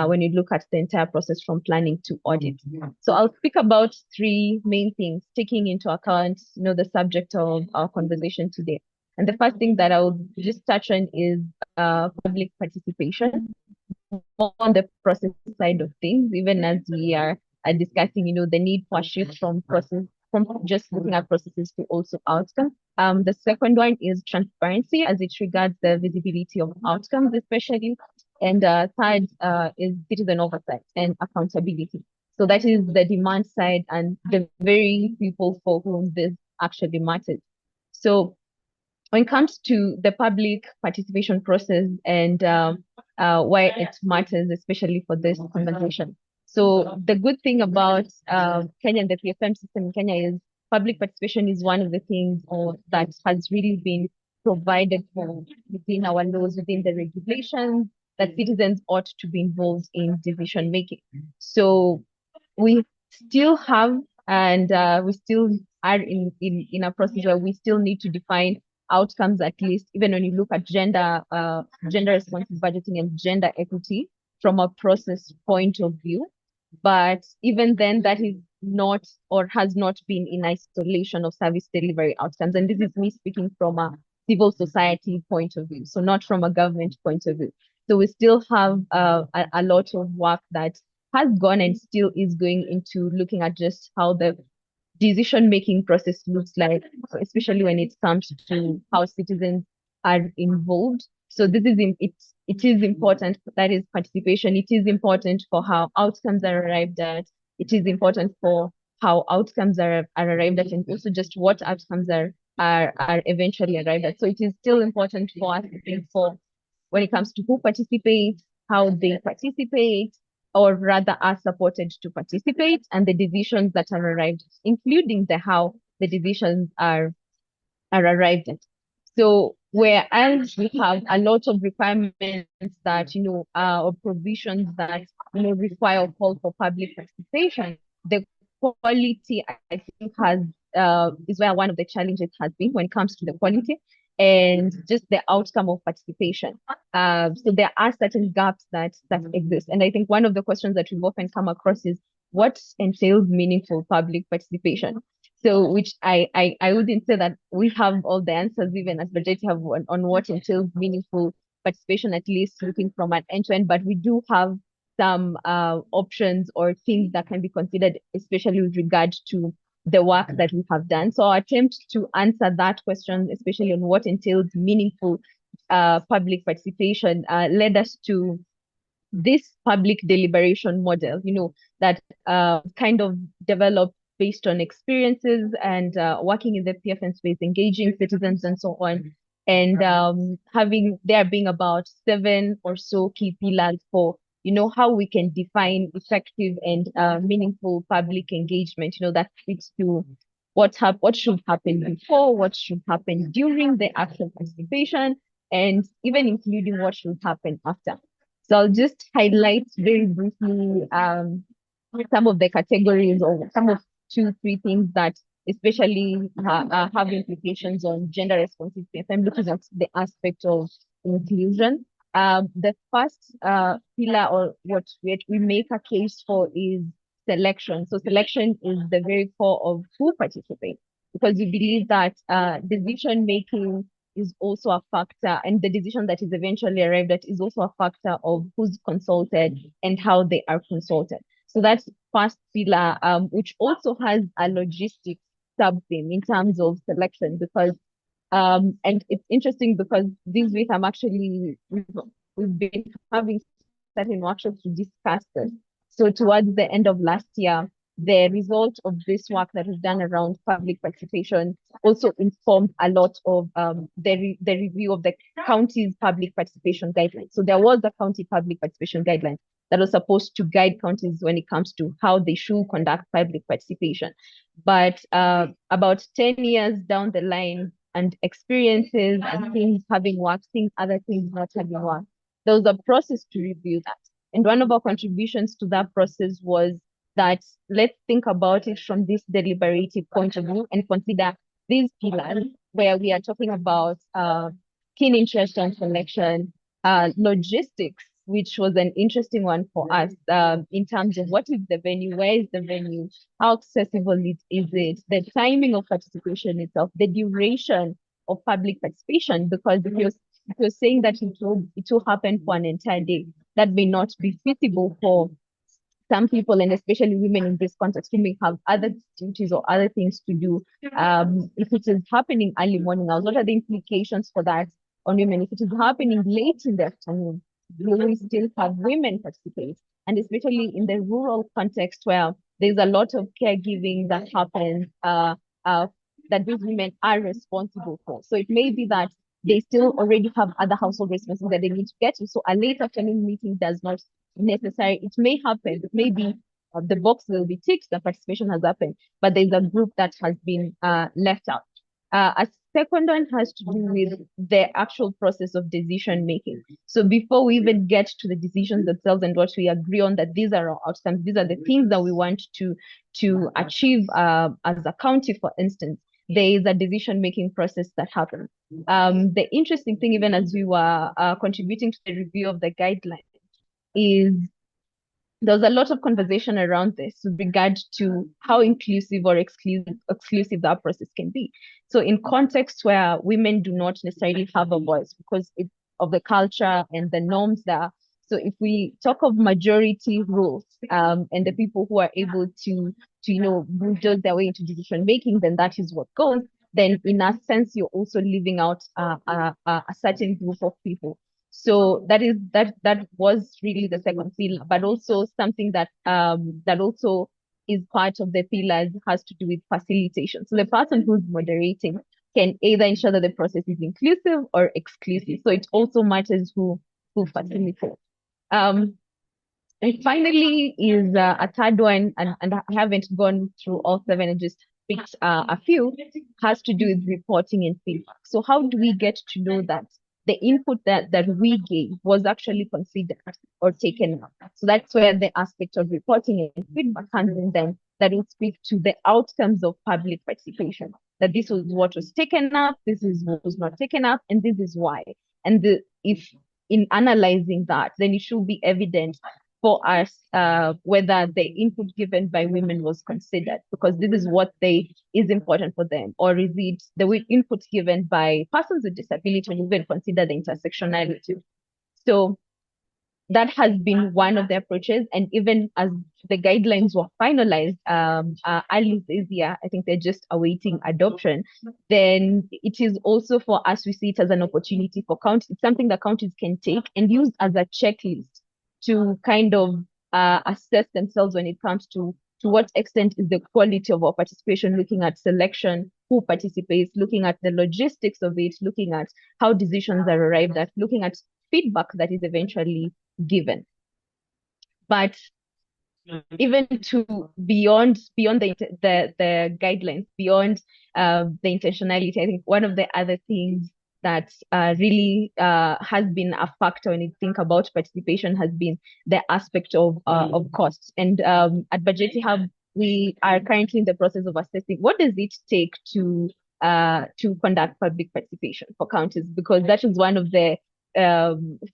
when you look at the entire process from planning to audit. So I'll speak about three main things, taking into account, the subject of our conversation today. And the first thing that I will just touch on is public participation on the process side of things, even as we are discussing, the need for a shift from just looking at processes to also outcomes. The second one is transparency as it regards the visibility of outcomes, especially. And third is citizen oversight and accountability. So that is the demand side and the very people for whom this actually matters. So when it comes to the public participation process and why it matters, especially for this conversation. So the good thing about Kenya and the PFM system in Kenya is public participation is one of the things that has really been provided for within our laws, within the regulations, that citizens ought to be involved in decision making. So we still have, and we still are in a process where we still need to define outcomes, at least even when you look at gender responsive budgeting and gender equity from a process point of view. But even then, that is not or has not been in isolation of service delivery outcomes. And this is me speaking from a civil society point of view, so not from a government point of view. So we still have a lot of work that has gone and still is going into looking at just how the decision-making process looks like, especially when it comes to how citizens are involved. So this is it is important, that is participation. It is important for how outcomes are arrived at. It is important for how outcomes are arrived at, and also just what outcomes are eventually arrived at. So it is still important for us to think for when it comes to who participates, how they participate, or rather are supported to participate, and the decisions that are arrived, including the how the decisions are arrived at. So whereas we have a lot of requirements that, or provisions that, require or call for public participation, the quality, I think, is where one of the challenges has been when it comes to the quality and just the outcome of participation. So there are certain gaps that exist. And I think one of the questions that we've often come across is what entails meaningful public participation? So, which I wouldn't say that we have all the answers, even as Bridget have on what entails meaningful participation, at least looking from an end to end, but we do have some options or things that can be considered, especially with regard to the work that we have done. So our attempt to answer that question, especially on what entails meaningful public participation, led us to this public deliberation model, that kind of developed based on experiences and working in the PFN space, engaging citizens and so on, and there being about 7 or so key pillars for how we can define effective and meaningful public engagement, that fits to what should happen before, what should happen during the actual participation, and even including what should happen after. So I'll just highlight very briefly some of the categories or some of 2-3 things that especially have implications on gender responsive PFM, looking at the aspect of inclusion. The first pillar, or what we make a case for, is selection. So selection is the very core of who participates, because we believe that decision making is also a factor, and the decision that is eventually arrived at is also a factor of who's consulted and how they are consulted. So that's first pillar, which also has a logistics sub-theme in terms of selection, because and it's interesting because this week we've been having certain workshops to discuss this. So towards the end of last year, the result of this work that was done around public participation also informed a lot of the review of the county's public participation guidelines. So there was a county public participation guideline that was supposed to guide counties when it comes to how they should conduct public participation. But about 10 years down the line, and experiences and things having worked, other things not having worked, there was a process to review that. And one of our contributions to that process was that let's think about it from this deliberative point of view and consider these pillars where we are talking about keen interest on selection, logistics, which was an interesting one for us in terms of what is the venue, where is the venue, how accessible is it, the timing of participation itself, the duration of public participation, because if you're saying that it will happen for an entire day, that may not be feasible for some people, and especially women in this context, who may have other duties or other things to do. If it is happening early morning hours, what are the implications for that on women? If it is happening late in the afternoon, will we still have women participate? And especially in the rural context where there's a lot of caregiving that happens, that these women are responsible for. So it may be that they still already have other household responsibilities that they need to get to. So a late afternoon meeting does not necessary. It may happen, maybe the box will be ticked, the participation has happened, but there's a group that has been left out. A second one has to do with the actual process of decision making. So before we even get to the decisions themselves and what we agree on that these are our outcomes, these are the things that we want to achieve as a county, for instance, there is a decision making process that happens. The interesting thing, even as we were contributing to the review of the guidelines, is there was a lot of conversation around this with regard to how inclusive or exclusive that process can be. So in contexts where women do not necessarily have a voice because of the culture and the norms there. So if we talk of majority rules and the people who are able to bulldoze their way into decision making, then that is what goes. Then in a sense, you're also leaving out a certain group of people. So that was really the second pillar, but also something that also is part of the pillars has to do with facilitation. So the person who's moderating can either ensure that the process is inclusive or exclusive. So it also matters who facilitates. And finally is a third one, and I haven't gone through all seven, and just picked a few, has to do with reporting and feedback. So how do we get to know that the input that we gave was actually considered or taken up? So that's where the aspect of reporting and feedback comes in, then that will speak to the outcomes of public participation, that this was what was taken up, this is what was not taken up, and this is why. And if in analyzing that, then it should be evident for us whether the input given by women was considered, because this is what is important for them, or is it the input given by persons with disability when you even consider the intersectionality. So that has been one of the approaches, and even as the guidelines were finalized early this year, I think they're just awaiting adoption, then it is also for us, we see it as an opportunity for counties. It's something that counties can take and use as a checklist to kind of assess themselves when it comes to what extent is the quality of our participation, looking at selection, who participates, looking at the logistics of it, looking at how decisions are arrived at, looking at feedback that is eventually given. But even to beyond the guidelines, beyond the intentionality, I think one of the other things that really has been a factor when you think about participation has been the aspect of costs. And at Budgeting Hub, we are currently in the process of assessing what does it take to conduct public participation for counties, because that is one of the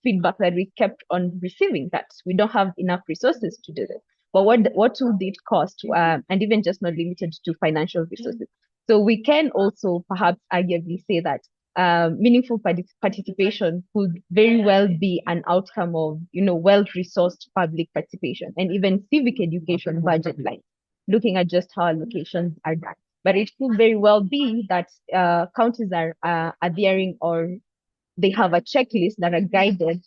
feedback that we kept on receiving, that we don't have enough resources to do this. But what would it cost? And even just not limited to financial resources. So we can also perhaps arguably say that meaningful participation could very well be an outcome of well-resourced public participation and even civic education budget line, looking at just how allocations are done. But it could very well be that counties are adhering, or they have a checklist that are guided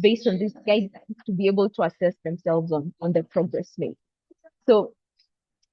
based on these guidelines to be able to assess themselves on the progress made. So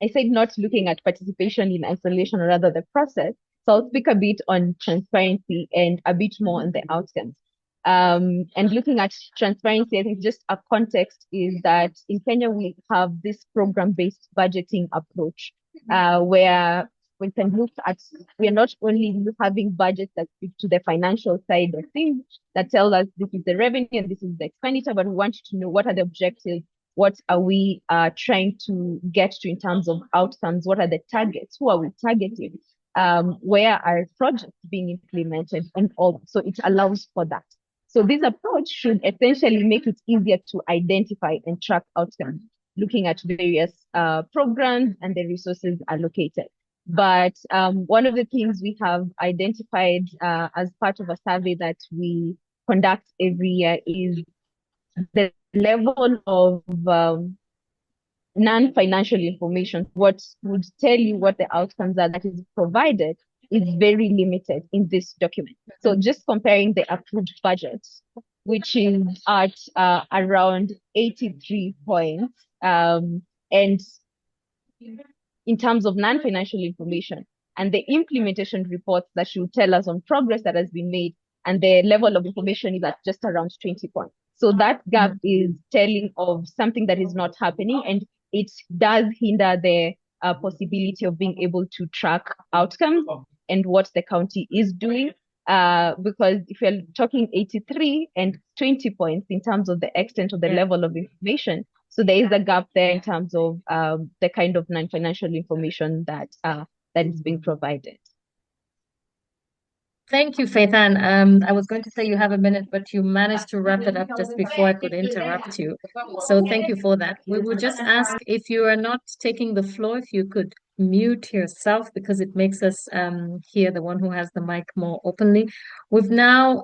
I said not looking at participation in isolation, or rather the process. So I'll speak a bit on transparency and a bit more on the outcomes. And looking at transparency, I think just a context is that in Kenya, we have this program-based budgeting approach where we can look at, we are not only having budgets that speak to the financial side of things that tell us this is the revenue and this is the expenditure, but we want to know what are the objectives, what are we trying to get to in terms of outcomes, what are the targets, who are we targeting, where are projects being implemented, and all. So it allows for that. So this approach should essentially make it easier to identify and track outcomes, looking at various programs and the resources allocated. But one of the things we have identified as part of a survey that we conduct every year is the level of non-financial information. What would tell you what the outcomes are that is provided is very limited in this document. So just comparing the approved budget, which is at around 83 points, and in terms of non-financial information, and the implementation reports that should tell us on progress that has been made, and the level of information is at just around 20 points. So that gap is telling of something that is not happening, and it does hinder the possibility of being able to track outcomes and what the county is doing. Because if you're talking 83 and 20 points in terms of the extent of the level of information, so there is a gap there in terms of the kind of non-financial information that is being provided. Thank you, Faith Ann. I was going to say you have a minute, but you managed to wrap it up just before I could interrupt you. So thank you for that. We will just ask, if you are not taking the floor, if you could mute yourself, because it makes us hear the one who has the mic more openly. We've now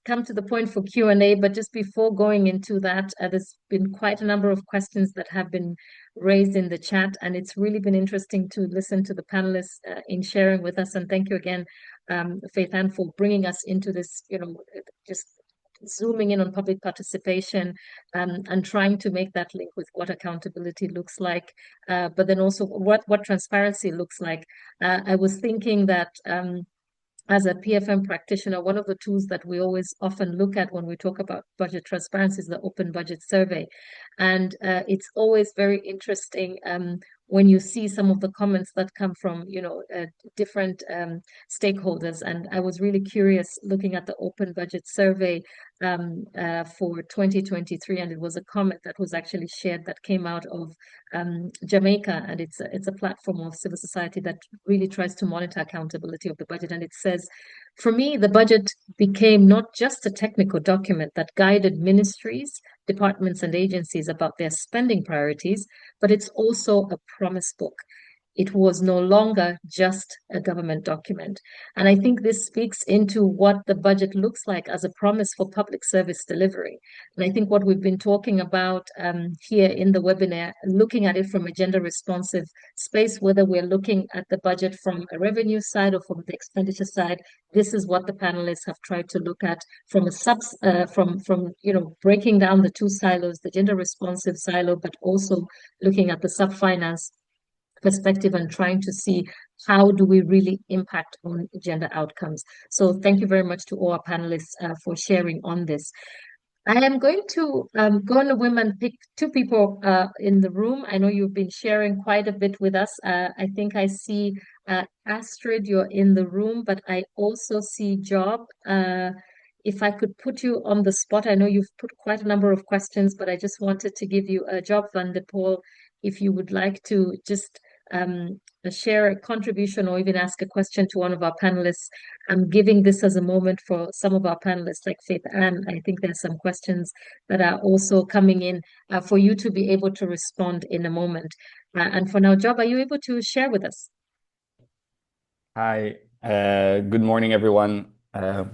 come to the point for Q&A, but just before going into that, there's been quite a number of questions that have been raised in the chat, and it's really been interesting to listen to the panelists in sharing with us. And thank you again, Faith Ann, for bringing us into this, just zooming in on public participation and trying to make that link with what accountability looks like, but then also what transparency looks like. I was thinking that as a PFM practitioner, one of the tools that we always often look at when we talk about budget transparency is the Open Budget Survey. And it's always very interesting when you see some of the comments that come from, different stakeholders. And I was really curious looking at the Open Budget Survey for 2023, and it was a comment that was actually shared that came out of Jamaica, and it's a platform of civil society that really tries to monitor accountability of the budget. And it says, for me, the budget became not just a technical document that guided ministries, departments, and agencies about their spending priorities, but it's also a promise book. It was no longer just a government document. And I think this speaks into what the budget looks like as a promise for public service delivery. And I think what we've been talking about here in the webinar, looking at it from a gender responsive space, whether we're looking at the budget from a revenue side or from the expenditure side, this is what the panelists have tried to look at from a from breaking down the two silos, the gender responsive silo, but also looking at the sub-finance perspective and trying to see how do we really impact on gender outcomes. So thank you very much to all our panelists for sharing on this. I am going to go on a whim and pick two people in the room. I know you've been sharing quite a bit with us. I think I see Astrid, you're in the room, but I also see Job. If I could put you on the spot, I know you've put quite a number of questions, but I just wanted to give you a Job van de Poel, if you would like to just share a contribution or even ask a question to one of our panelists. I'm giving this as a moment for some of our panelists like Faith Ann. I think there's some questions that are also coming in for you to be able to respond in a moment. And for now, Job, are you able to share with us? Hi, good morning, everyone.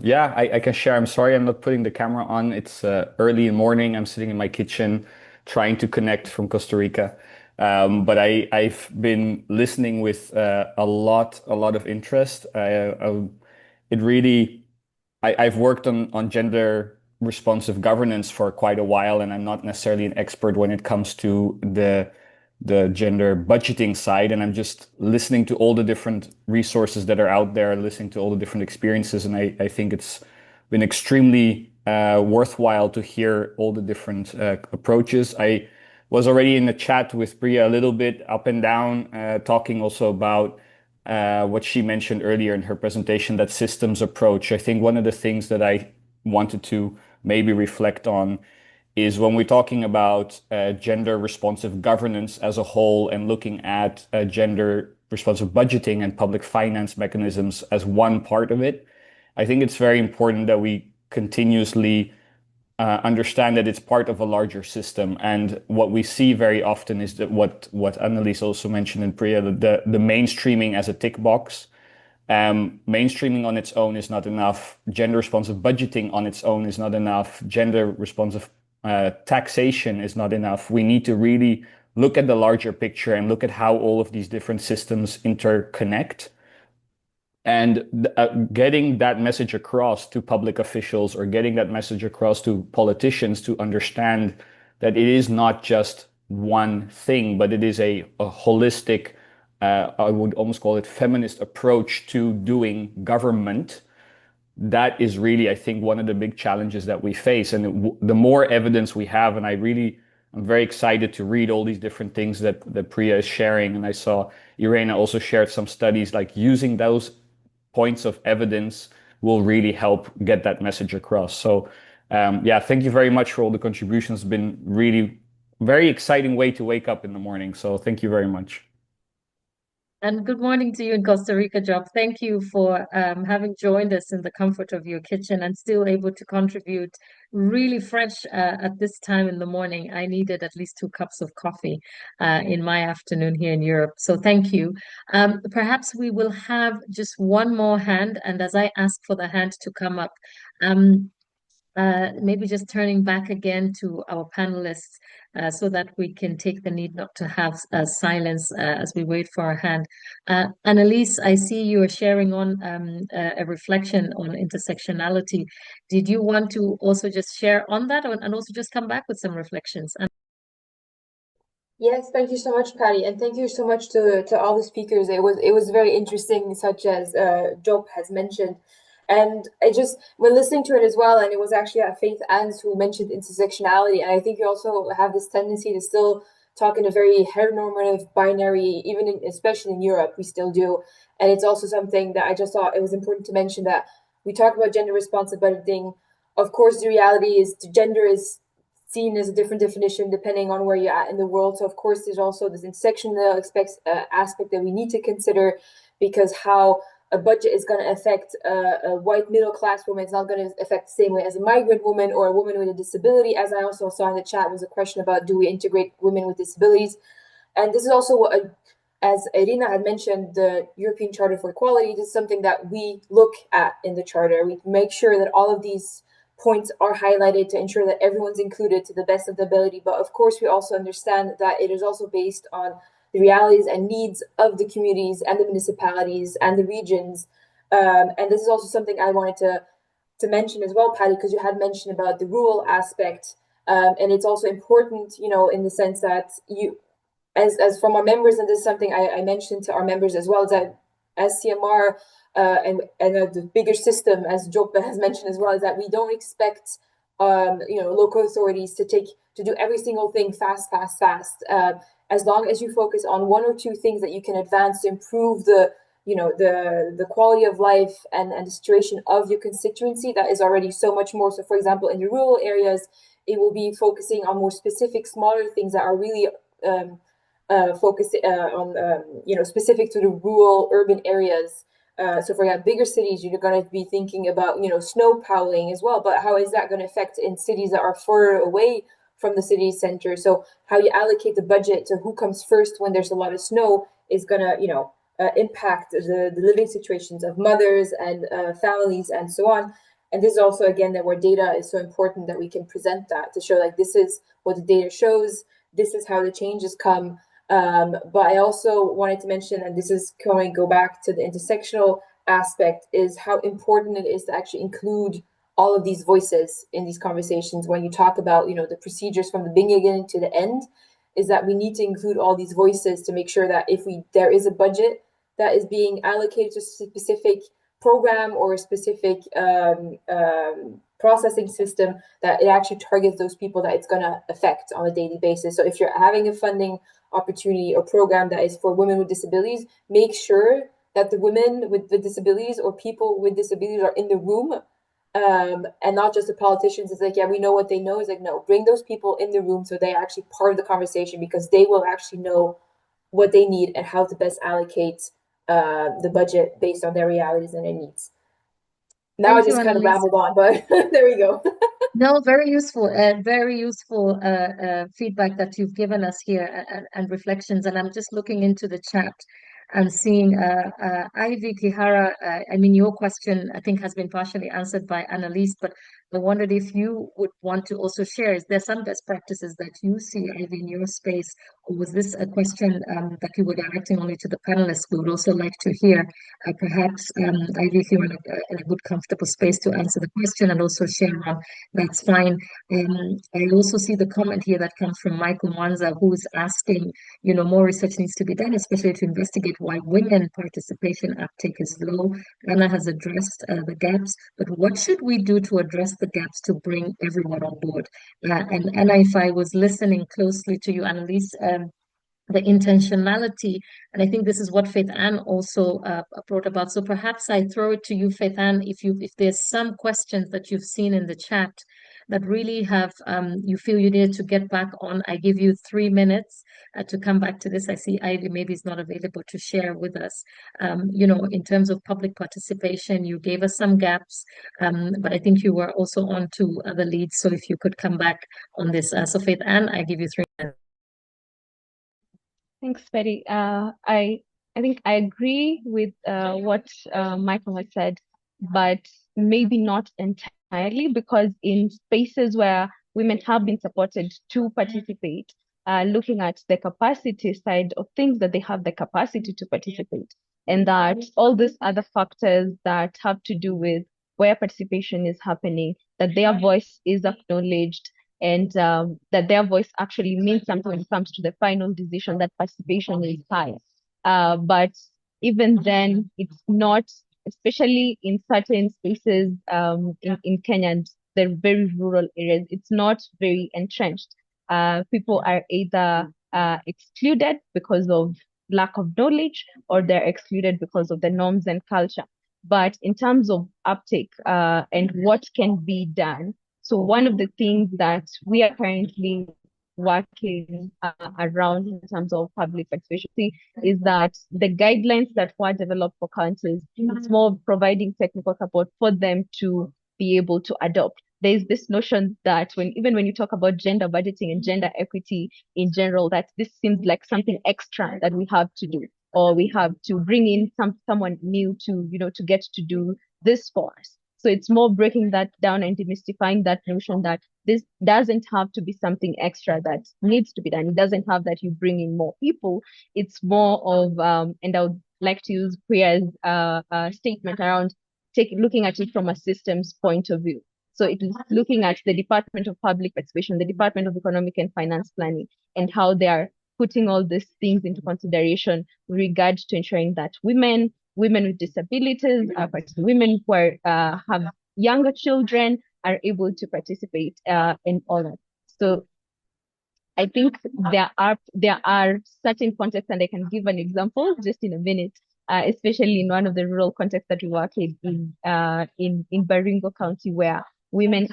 Yeah, I can share. I'm sorry I'm not putting the camera on. It's early in the morning. I'm sitting in my kitchen trying to connect from Costa Rica. But I've been listening with a lot of interest. I've worked on gender responsive governance for quite a while, and I'm not necessarily an expert when it comes to the gender budgeting side. And I'm just listening to all the different resources that are out there, listening to all the different experiences, and I think it's been extremely worthwhile to hear all the different approaches. I was already in the chat with Priya a little bit up and down, talking also about what she mentioned earlier in her presentation, that systems approach. I think one of the things that I wanted to maybe reflect on is when we're talking about gender responsive governance as a whole and looking at gender responsive budgeting and public finance mechanisms as one part of it, I think it's very important that we continuously understand that it's part of a larger system. And what we see very often is that what Annelies also mentioned in Priya, the mainstreaming as a tick box. Mainstreaming on its own is not enough. Gender responsive budgeting on its own is not enough. Gender responsive taxation is not enough. We need to really look at the larger picture and look at how all of these different systems interconnect. And getting that message across to public officials or getting that message across to politicians to understand that it is not just one thing, but it is a holistic, I would almost call it feminist approach to doing government, that is really, I think, one of the big challenges that we face. And the more evidence we have, and I'm very excited to read all these different things that Priya is sharing. And I saw Irena also shared some studies, like using those points of evidence will really help get that message across. So yeah, thank you very much for all the contributions. It's been really very exciting way to wake up in the morning. So thank you very much. And good morning to you in Costa Rica, Job. Thank you for having joined us in the comfort of your kitchen and still able to contribute really fresh at this time in the morning. I needed at least 2 cups of coffee in my afternoon here in Europe. So thank you. Perhaps we will have just one more hand. And as I ask for the hand to come up, maybe just turning back again to our panelists so that we can take the need not to have silence as we wait for our hand. Annalise, I see you are sharing on a reflection on intersectionality. Did you want to also just share on that and also just come back with some reflections? Yes, thank you so much, Patty, and thank you so much to all the speakers. It was very interesting, such as Job has mentioned. And I just, when listening to it as well, and it was actually Faith Ans who mentioned intersectionality, and I think you also have this tendency to still talk in a very heteronormative binary, even in, especially in Europe, we still do. And it's also something that I just thought it was important to mention, that we talk about gender responsive budgeting. Of course, the reality is gender is seen as a different definition depending on where you're at in the world. So of course, there's also this intersectional aspect that we need to consider, because how a budget is going to affect a white middle class woman, it's not going to affect the same way as a migrant woman or a woman with a disability. As I also saw in the chat, was a question about, do we integrate women with disabilities? And this is also what, as Irina had mentioned, the European Charter for Equality. This is something that we look at in the Charter. We make sure that all of these points are highlighted to ensure that everyone's included to the best of the ability. But of course, we also understand that it is also based on the realities and needs of the communities and the municipalities and the regions. And this is also something I wanted to mention as well, Patty, because you had mentioned about the rural aspect. And it's also important, you know, in the sense that you, as from our members, and this is something I mentioned to our members as well, that as CMR and the bigger system, as Job has mentioned as well, is that we don't expect you know, local authorities to do every single thing fast. As long as you focus on one or two things that you can advance to improve the, you know, the quality of life and the situation of your constituency, that is already so much more. So for example, in the rural areas, it will be focusing on more specific, smaller things that are really focused on, you know, specific to the rural urban areas. So for bigger cities, you're going to be thinking about, you know, snow plowing as well. But how is that going to affect in cities that are further away from the city center? So how you allocate the budget to who comes first when there's a lot of snow is going to, you know, impact the living situations of mothers and families and so on. And this is also, again, that where data is so important, that we can present that to show, like, this is what the data shows, this is how the changes come. But I also wanted to mention, and this is going to go back to the intersectional aspect, is how important it is to actually include all of these voices in these conversations. When you talk about, you know, the procedures from the beginning to the end, is that we need to include all these voices to make sure that if there is a budget that is being allocated to a specific program or a specific processing system, that it actually targets those people that it's going to affect on a daily basis. So if you're having a funding opportunity or program that is for women with disabilities, make sure that the women with the disabilities or people with disabilities are in the room, and not just the politicians. It's like, yeah, we know what they know. It's like, no, bring those people in the room so they're actually part of the conversation, because they will actually know what they need and how to best allocate the budget based on their realities and their needs. Now I just kind of rambled on, but there we go. No, very useful feedback that you've given us here and reflections. And I'm just looking into the chat and seeing Ivy Kihara. I mean, your question, I think, has been partially answered by Annalise, but I wondered if you would want to also share. Is there some best practices that you see, Ivy, in your space or was this a question that you were directing only to the panelists? We would also like to hear, perhaps, Ivy, if you're in a good, comfortable space to answer the question, and also Sharon, that's fine. I also see the comment here that comes from Michael Mwanza, who's asking, more research needs to be done, especially to investigate why women participation uptake is low. Anna has addressed the gaps, but what should we do to address the gaps to bring everyone on board? And Anna, if I was listening closely to you, Annalise, the intentionality, and I think this is what Faith Ann also brought about. So perhaps I throw it to you, Faith Ann, if there's some questions that you've seen in the chat that really have you feel you needed to get back on. I give you 3 minutes to come back to this. I see Ivy maybe is not available to share with us. In terms of public participation, you gave us some gaps, but I think you were also on to other leads. So if you could come back on this. So Faith Ann, I give you 3 minutes. Thanks, Betty. I think I agree with what Michael has said, but maybe not entirely, because in spaces where women have been supported to participate, looking at the capacity side of things, that they have the capacity to participate, and that all these other factors that have to do with where participation is happening, that their voice is acknowledged, and that their voice actually means something when it comes to the final decision, that participation is high. But even then, it's not, especially in certain spaces in Kenya and the very rural areas, it's not very entrenched. People are either excluded because of lack of knowledge, or they're excluded because of the norms and culture. But in terms of uptake and what can be done, so one of the things that we are currently working around in terms of public participation is that the guidelines that were developed for councils, it's more providing technical support for them to be able to adopt. There's this notion that even when you talk about gender budgeting and gender equity in general, that this seems like something extra that we have to do, or we have to bring in someone new to get to do this for us. So it's more breaking that down and demystifying that notion that this doesn't have to be something extra that needs to be done. It doesn't have that you bring in more people. It's more of, and I would like to use Priya's statement around looking at it from a systems point of view. So it is looking at the Department of Public Participation, the Department of Economic and Finance Planning, and how they are putting all these things into consideration with regard to ensuring that women with disabilities, women who have younger children are able to participate in all that. So I think there are certain contexts, and I can give an example just in a minute, especially in one of the rural contexts that we work in Baringo County, where women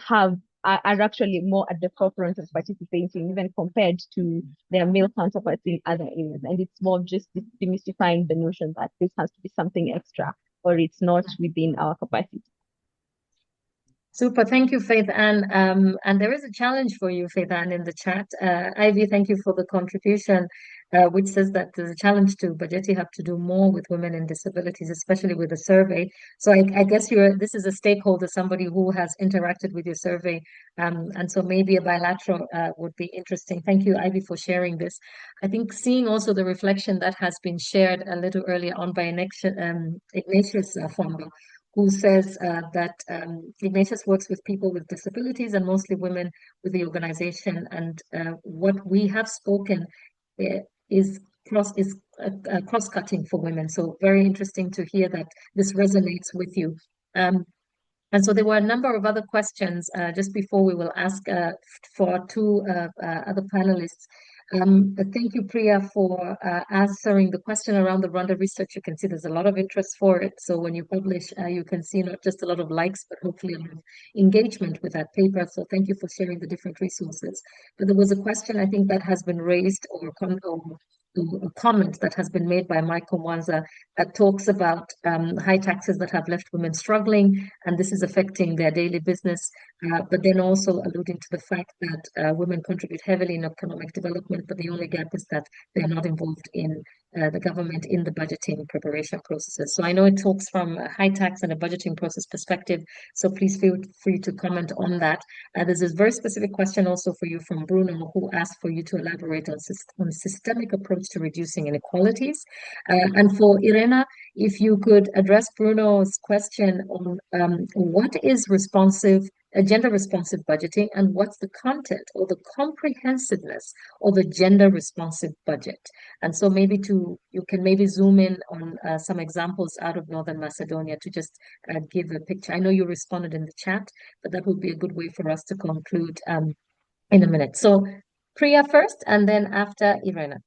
are actually more at the forefront of participating, even compared to their male counterparts in other areas. And it's more just demystifying the notion that this has to be something extra, or it's not within our capacity. Super, thank you, Faith Ann. And there is a challenge for you, Faith Ann, in the chat. Ivy, thank you for the contribution, which says that there's a challenge to Bajeti Hub to do more with women and disabilities, especially with the survey. So I guess this is a stakeholder, somebody who has interacted with your survey, and so maybe a bilateral would be interesting. Thank you, Ivy, for sharing this. I think seeing also the reflection that has been shared a little earlier on by Ignatius Fomba, who says that Ignatius works with people with disabilities and mostly women with the organization. And what we have spoken is cross-cutting for women. So very interesting to hear that this resonates with you. And so there were a number of other questions just before we will ask for two other panelists. Thank you, Priya, for answering the question around the Rwanda research. You can see there's a lot of interest for it. So when you publish, you can see not just a lot of likes, but hopefully a lot of engagement with that paper. So thank you for sharing the different resources. But there was a question, I think, that has been raised, or a comment that has been made by Michael Mwanza that talks about high taxes that have left women struggling, and this is affecting their daily business, but then also alluding to the fact that women contribute heavily in economic development, but the only gap is that they're not involved in the government in the budgeting preparation processes. So I know it talks from a high tax and a budgeting process perspective, so please feel free to comment on that. There's a very specific question also for you from Bruno, who asked for you to elaborate on systemic approach to reducing inequalities. And for Irena, if you could address Bruno's question on what is gender responsive budgeting, and what's the content or the comprehensiveness of a gender responsive budget. And so you can maybe zoom in on some examples out of Northern Macedonia to just give a picture. I know you responded in the chat, but that would be a good way for us to conclude in a minute. So Priya first, and then after Irena.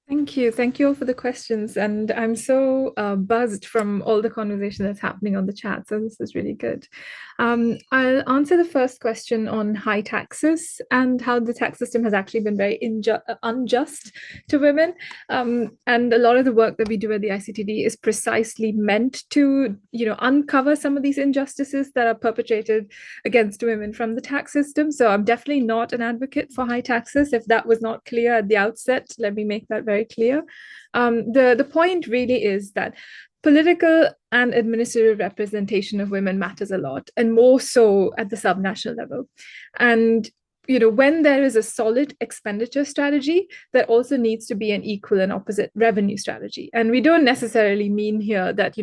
Thank you. Thank you all for the questions. And I'm so buzzed from all the conversation that's happening on the chat. So this is really good. I'll answer the first question on high taxes and how the tax system has actually been very unjust to women. And a lot of the work that we do at the ICTD is precisely meant to, uncover some of these injustices that are perpetrated against women from the tax system. So I'm definitely not an advocate for high taxes. If that was not clear at the outset, let me make that very clear. The point really is that political and administrative representation of women matters a lot, and more so at the subnational level. And when there is a solid expenditure strategy, there also needs to be an equal and opposite revenue strategy. And we don't necessarily mean here that,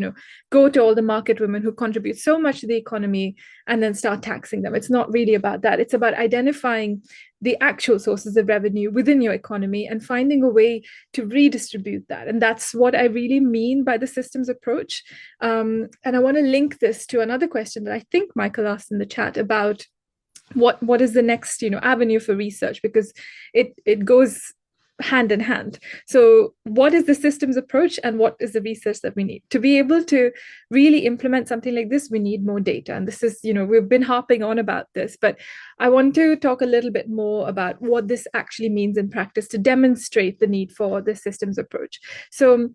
go to all the market women who contribute so much to the economy and then start taxing them. It's not really about that. It's about identifying the actual sources of revenue within your economy and finding a way to redistribute that. And that's what I really mean by the systems approach. And I want to link this to another question that I think Michael asked in the chat about what is the next avenue for research, because it goes hand in hand. So what is the systems approach and what is the research that we need to be able to really implement something like this? We need more data, and this is we've been harping on about this, but I want to talk a little bit more about what this actually means in practice to demonstrate the need for the systems approach. So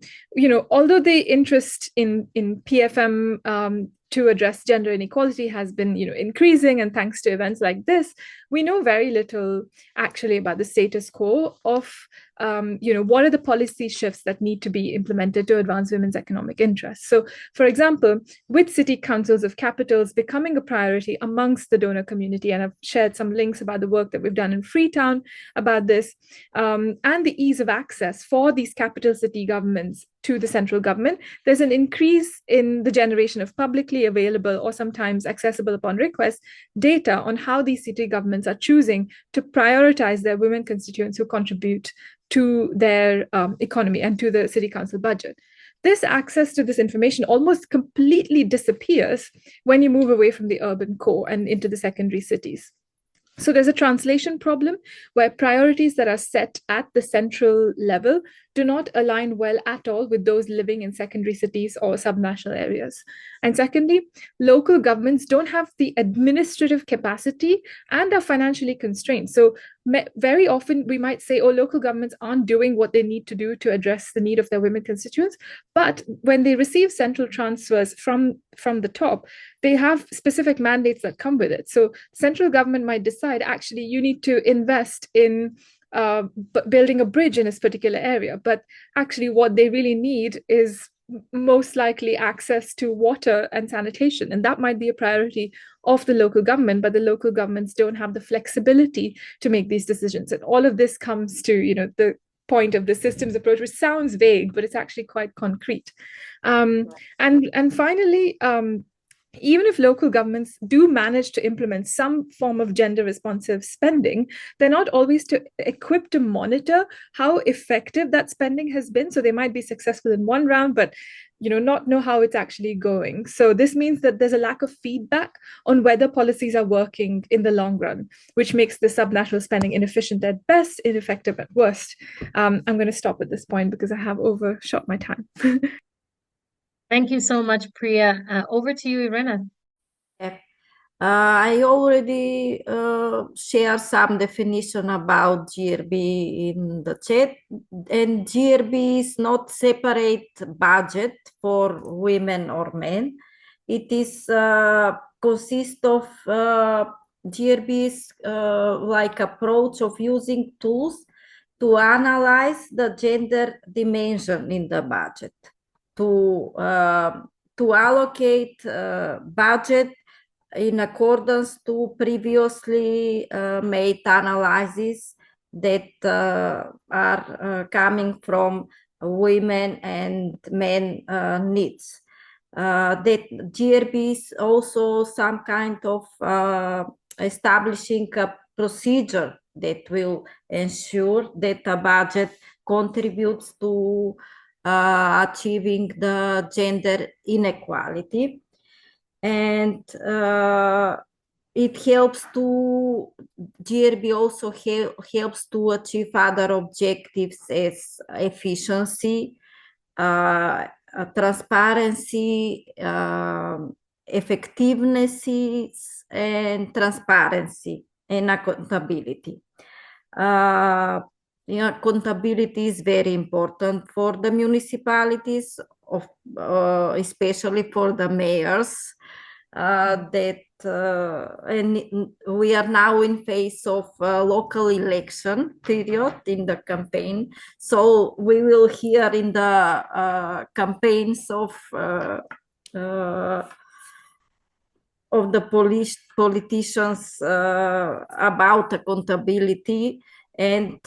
although the interest in PFM to address gender inequality has been increasing, and thanks to events like this, we know very little actually about the status quo of what are the policy shifts that need to be implemented to advance women's economic interests. So, for example, with city councils of capitals becoming a priority amongst the donor community, and I've shared some links about the work that we've done in Freetown about this, and the ease of access for these capital city governments to the central government, there's an increase in the generation of publicly available or sometimes accessible upon request data on how these city governments are choosing to prioritize their women constituents who contribute to their economy and to the city council budget. This access to this information almost completely disappears when you move away from the urban core and into the secondary cities. So there's a translation problem where priorities that are set at the central level do not align well at all with those living in secondary cities or subnational areas. And secondly, local governments don't have the administrative capacity and are financially constrained. So very often we might say, oh, local governments aren't doing what they need to do to address the need of their women constituents. But when they receive central transfers from the top, they have specific mandates that come with it. So central government might decide, actually, you need to invest in building a bridge in this particular area. But actually what they really need is most likely access to water and sanitation. And that might be a priority of the local government, but the local governments don't have the flexibility to make these decisions. And all of this comes to, the point of the systems approach, which sounds vague, but it's actually quite concrete. And finally, even if local governments do manage to implement some form of gender responsive spending, they're not always equipped to monitor how effective that spending has been. So they might be successful in one round, but not know how it's actually going. So this means that there's a lack of feedback on whether policies are working in the long run, which makes the subnational spending inefficient at best, ineffective at worst. I'm going to stop at this point because I have overshot my time. Thank you so much, Priya. Over to you, Irena. I already shared some definition about GRB in the chat, and GRB is not separate budget for women or men. It is consist of GRB's like approach of using tools to analyze the gender dimension in the budget, to allocate budget in accordance to previously made analyses that are coming from women and men needs. That GRB is also some kind of establishing a procedure that will ensure that a budget contributes to achieving the gender inequality. And it helps to, GRB also helps to achieve other objectives as efficiency, transparency, effectiveness, and transparency and accountability. Accountability is very important for the municipalities, especially for the mayors. And we are now in phase of local election period in the campaign, so we will hear in the campaigns of the politicians about accountability, and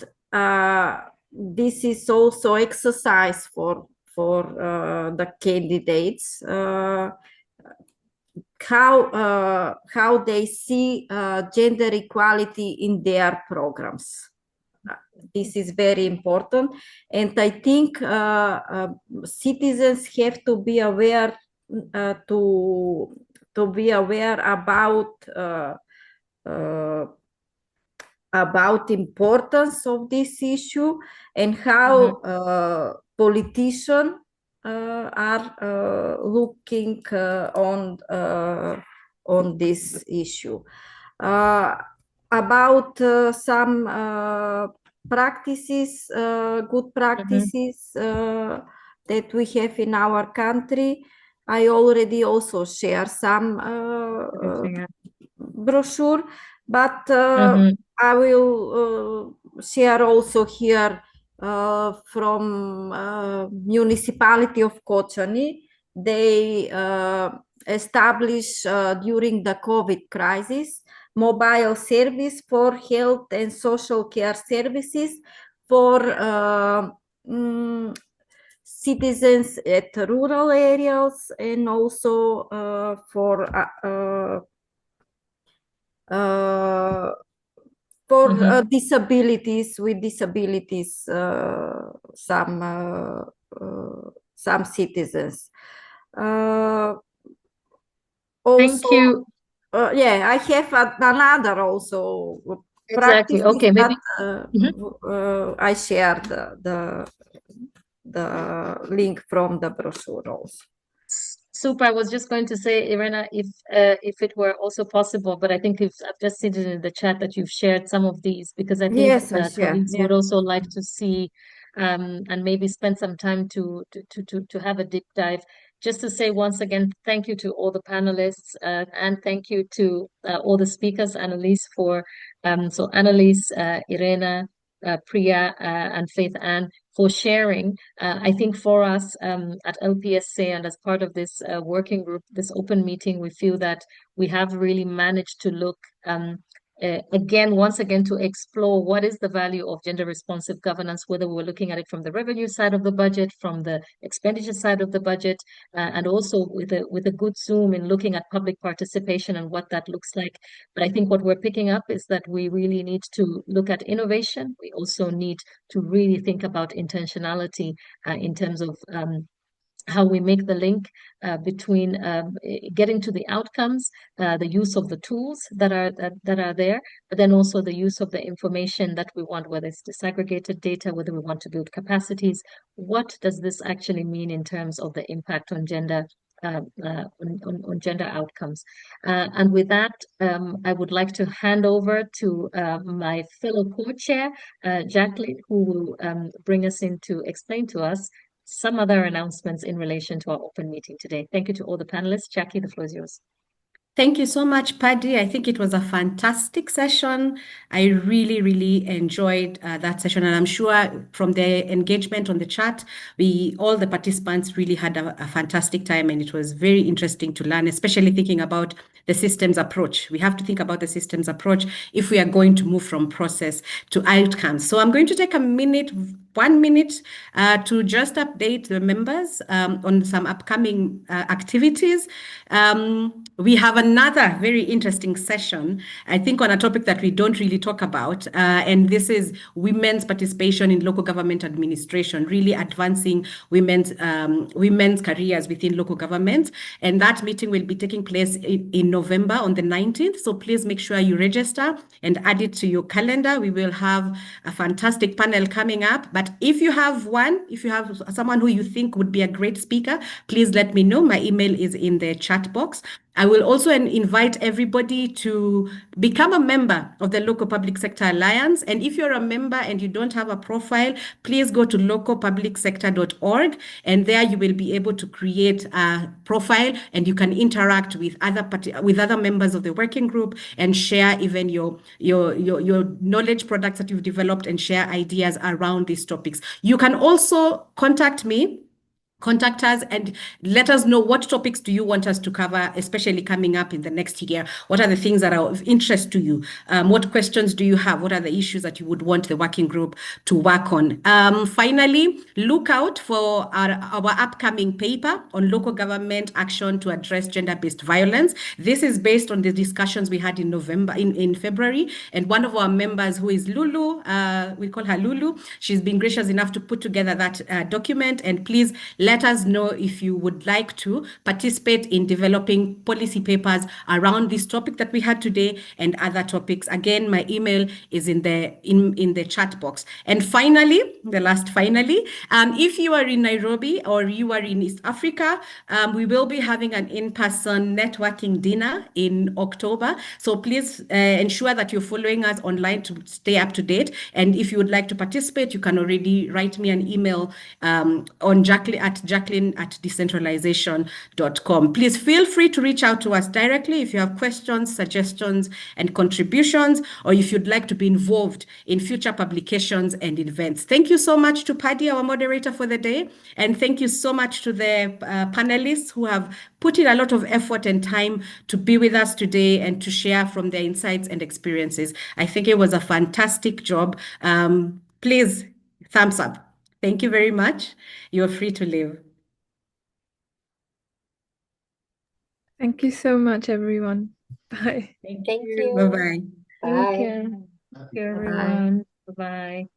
this is also exercise for the candidates, how they see gender equality in their programs. This is very important, and I think citizens have to be aware about importance of this issue, and how politicians are looking on this issue. About some practices, good practices that we have in our country, I already also share some brochure, but I will share also here from municipality of Kočani. They established during the COVID crisis mobile service for health and social care services for citizens at rural areas, and also for disabilities, some citizens. Thank you. Yeah, I have another also Exactly. Okay, maybe I share the link from the brochure also. Super. I was just going to say, Irena, if it were also possible, but I think I've just seen it in the chat that you've shared some of these, because I think colleagues would also like to see and maybe spend some time to have a deep dive. Just to say once again, thank you to all the panelists, and thank you to all the speakers, Annalise so Annalise, Irena, Priya, and Faith Ann, for sharing. I think for us at LPSA, and as part of this working group, this open meeting, we feel that we have really managed to look once again to explore what is the value of gender responsive governance, whether we're looking at it from the revenue side of the budget, from the expenditure side of the budget, and also with a good zoom in looking at public participation and what that looks like. But I think what we're picking up is that we really need to look at innovation. We also need to really think about intentionality in terms of how we make the link between getting to the outcomes, the use of the tools that are there, but then also the use of the information that we want, whether it's disaggregated data, whether we want to build capacities. What does this actually mean in terms of the impact on gender on gender outcomes? And with that, I would like to hand over to my fellow co-chair, Jacqueline, who will bring us in to explain to us some other announcements in relation to our open meeting today. Thank you to all the panelists. Jackie, the floor is yours. Thank you so much, Paddy. I think it was a fantastic session. I really, really enjoyed that session, and I'm sure from the engagement on the chat, all the participants really had a fantastic time, and it was very interesting to learn, especially thinking about the systems approach. We have to think about the systems approach if we are going to move from process to outcomes. So I'm going to take 1 minute to just update the members on some upcoming activities. We have another very interesting session, I think, on a topic that we don't really talk about, and this is women's participation in local government administration, really advancing women's careers within local government. And that meeting will be taking place in November on the 19th. So please make sure you register and add it to your calendar. We will have a fantastic panel coming up. But if you have someone who you think would be a great speaker, please let me know. My email is in the chat box. I will also invite everybody to become a member of the Local Public Sector Alliance. And if you're a member and you don't have a profile, please go to localpublicsector.org, and there you will be able to create a profile, and you can interact with other members of the working group and share even your knowledge products that you've developed and share ideas around these topics. You can also contact us and let us know what topics do you want us to cover, especially coming up in the next year. What are the things that are of interest to you? What questions do you have? What are the issues that you would want the working group to work on? Finally, look out for our upcoming paper on local government action to address gender-based violence. This is based on the discussions we had in February, and one of our members, who is Lulu, we call her Lulu, she's been gracious enough to put together that document, and please let us know if you would like to participate in developing policy papers around this topic that we had today and other topics. Again, my email is in the chat box. And finally, if you are in Nairobi or you are in East Africa, we will be having an in-person networking dinner in October. So please ensure that you're following us online to stay up to date. And if you would like to participate, you can already write me an email on Jacqueline@decentralization.com. Please feel free to reach out to us directly if you have questions, suggestions, and contributions, or if you'd like to be involved in future publications and events. Thank you so much to Paddy, our moderator for the day, and thank you so much to the panelists who have put in a lot of effort and time to be with us today and to share from their insights and experiences. I think it was a fantastic job. Please, thumbs up. Thank you very much. You're free to leave. Thank you so much, everyone. Bye. Thank you. Bye-bye. Bye. Thank you. Thank you, everyone. Bye-bye.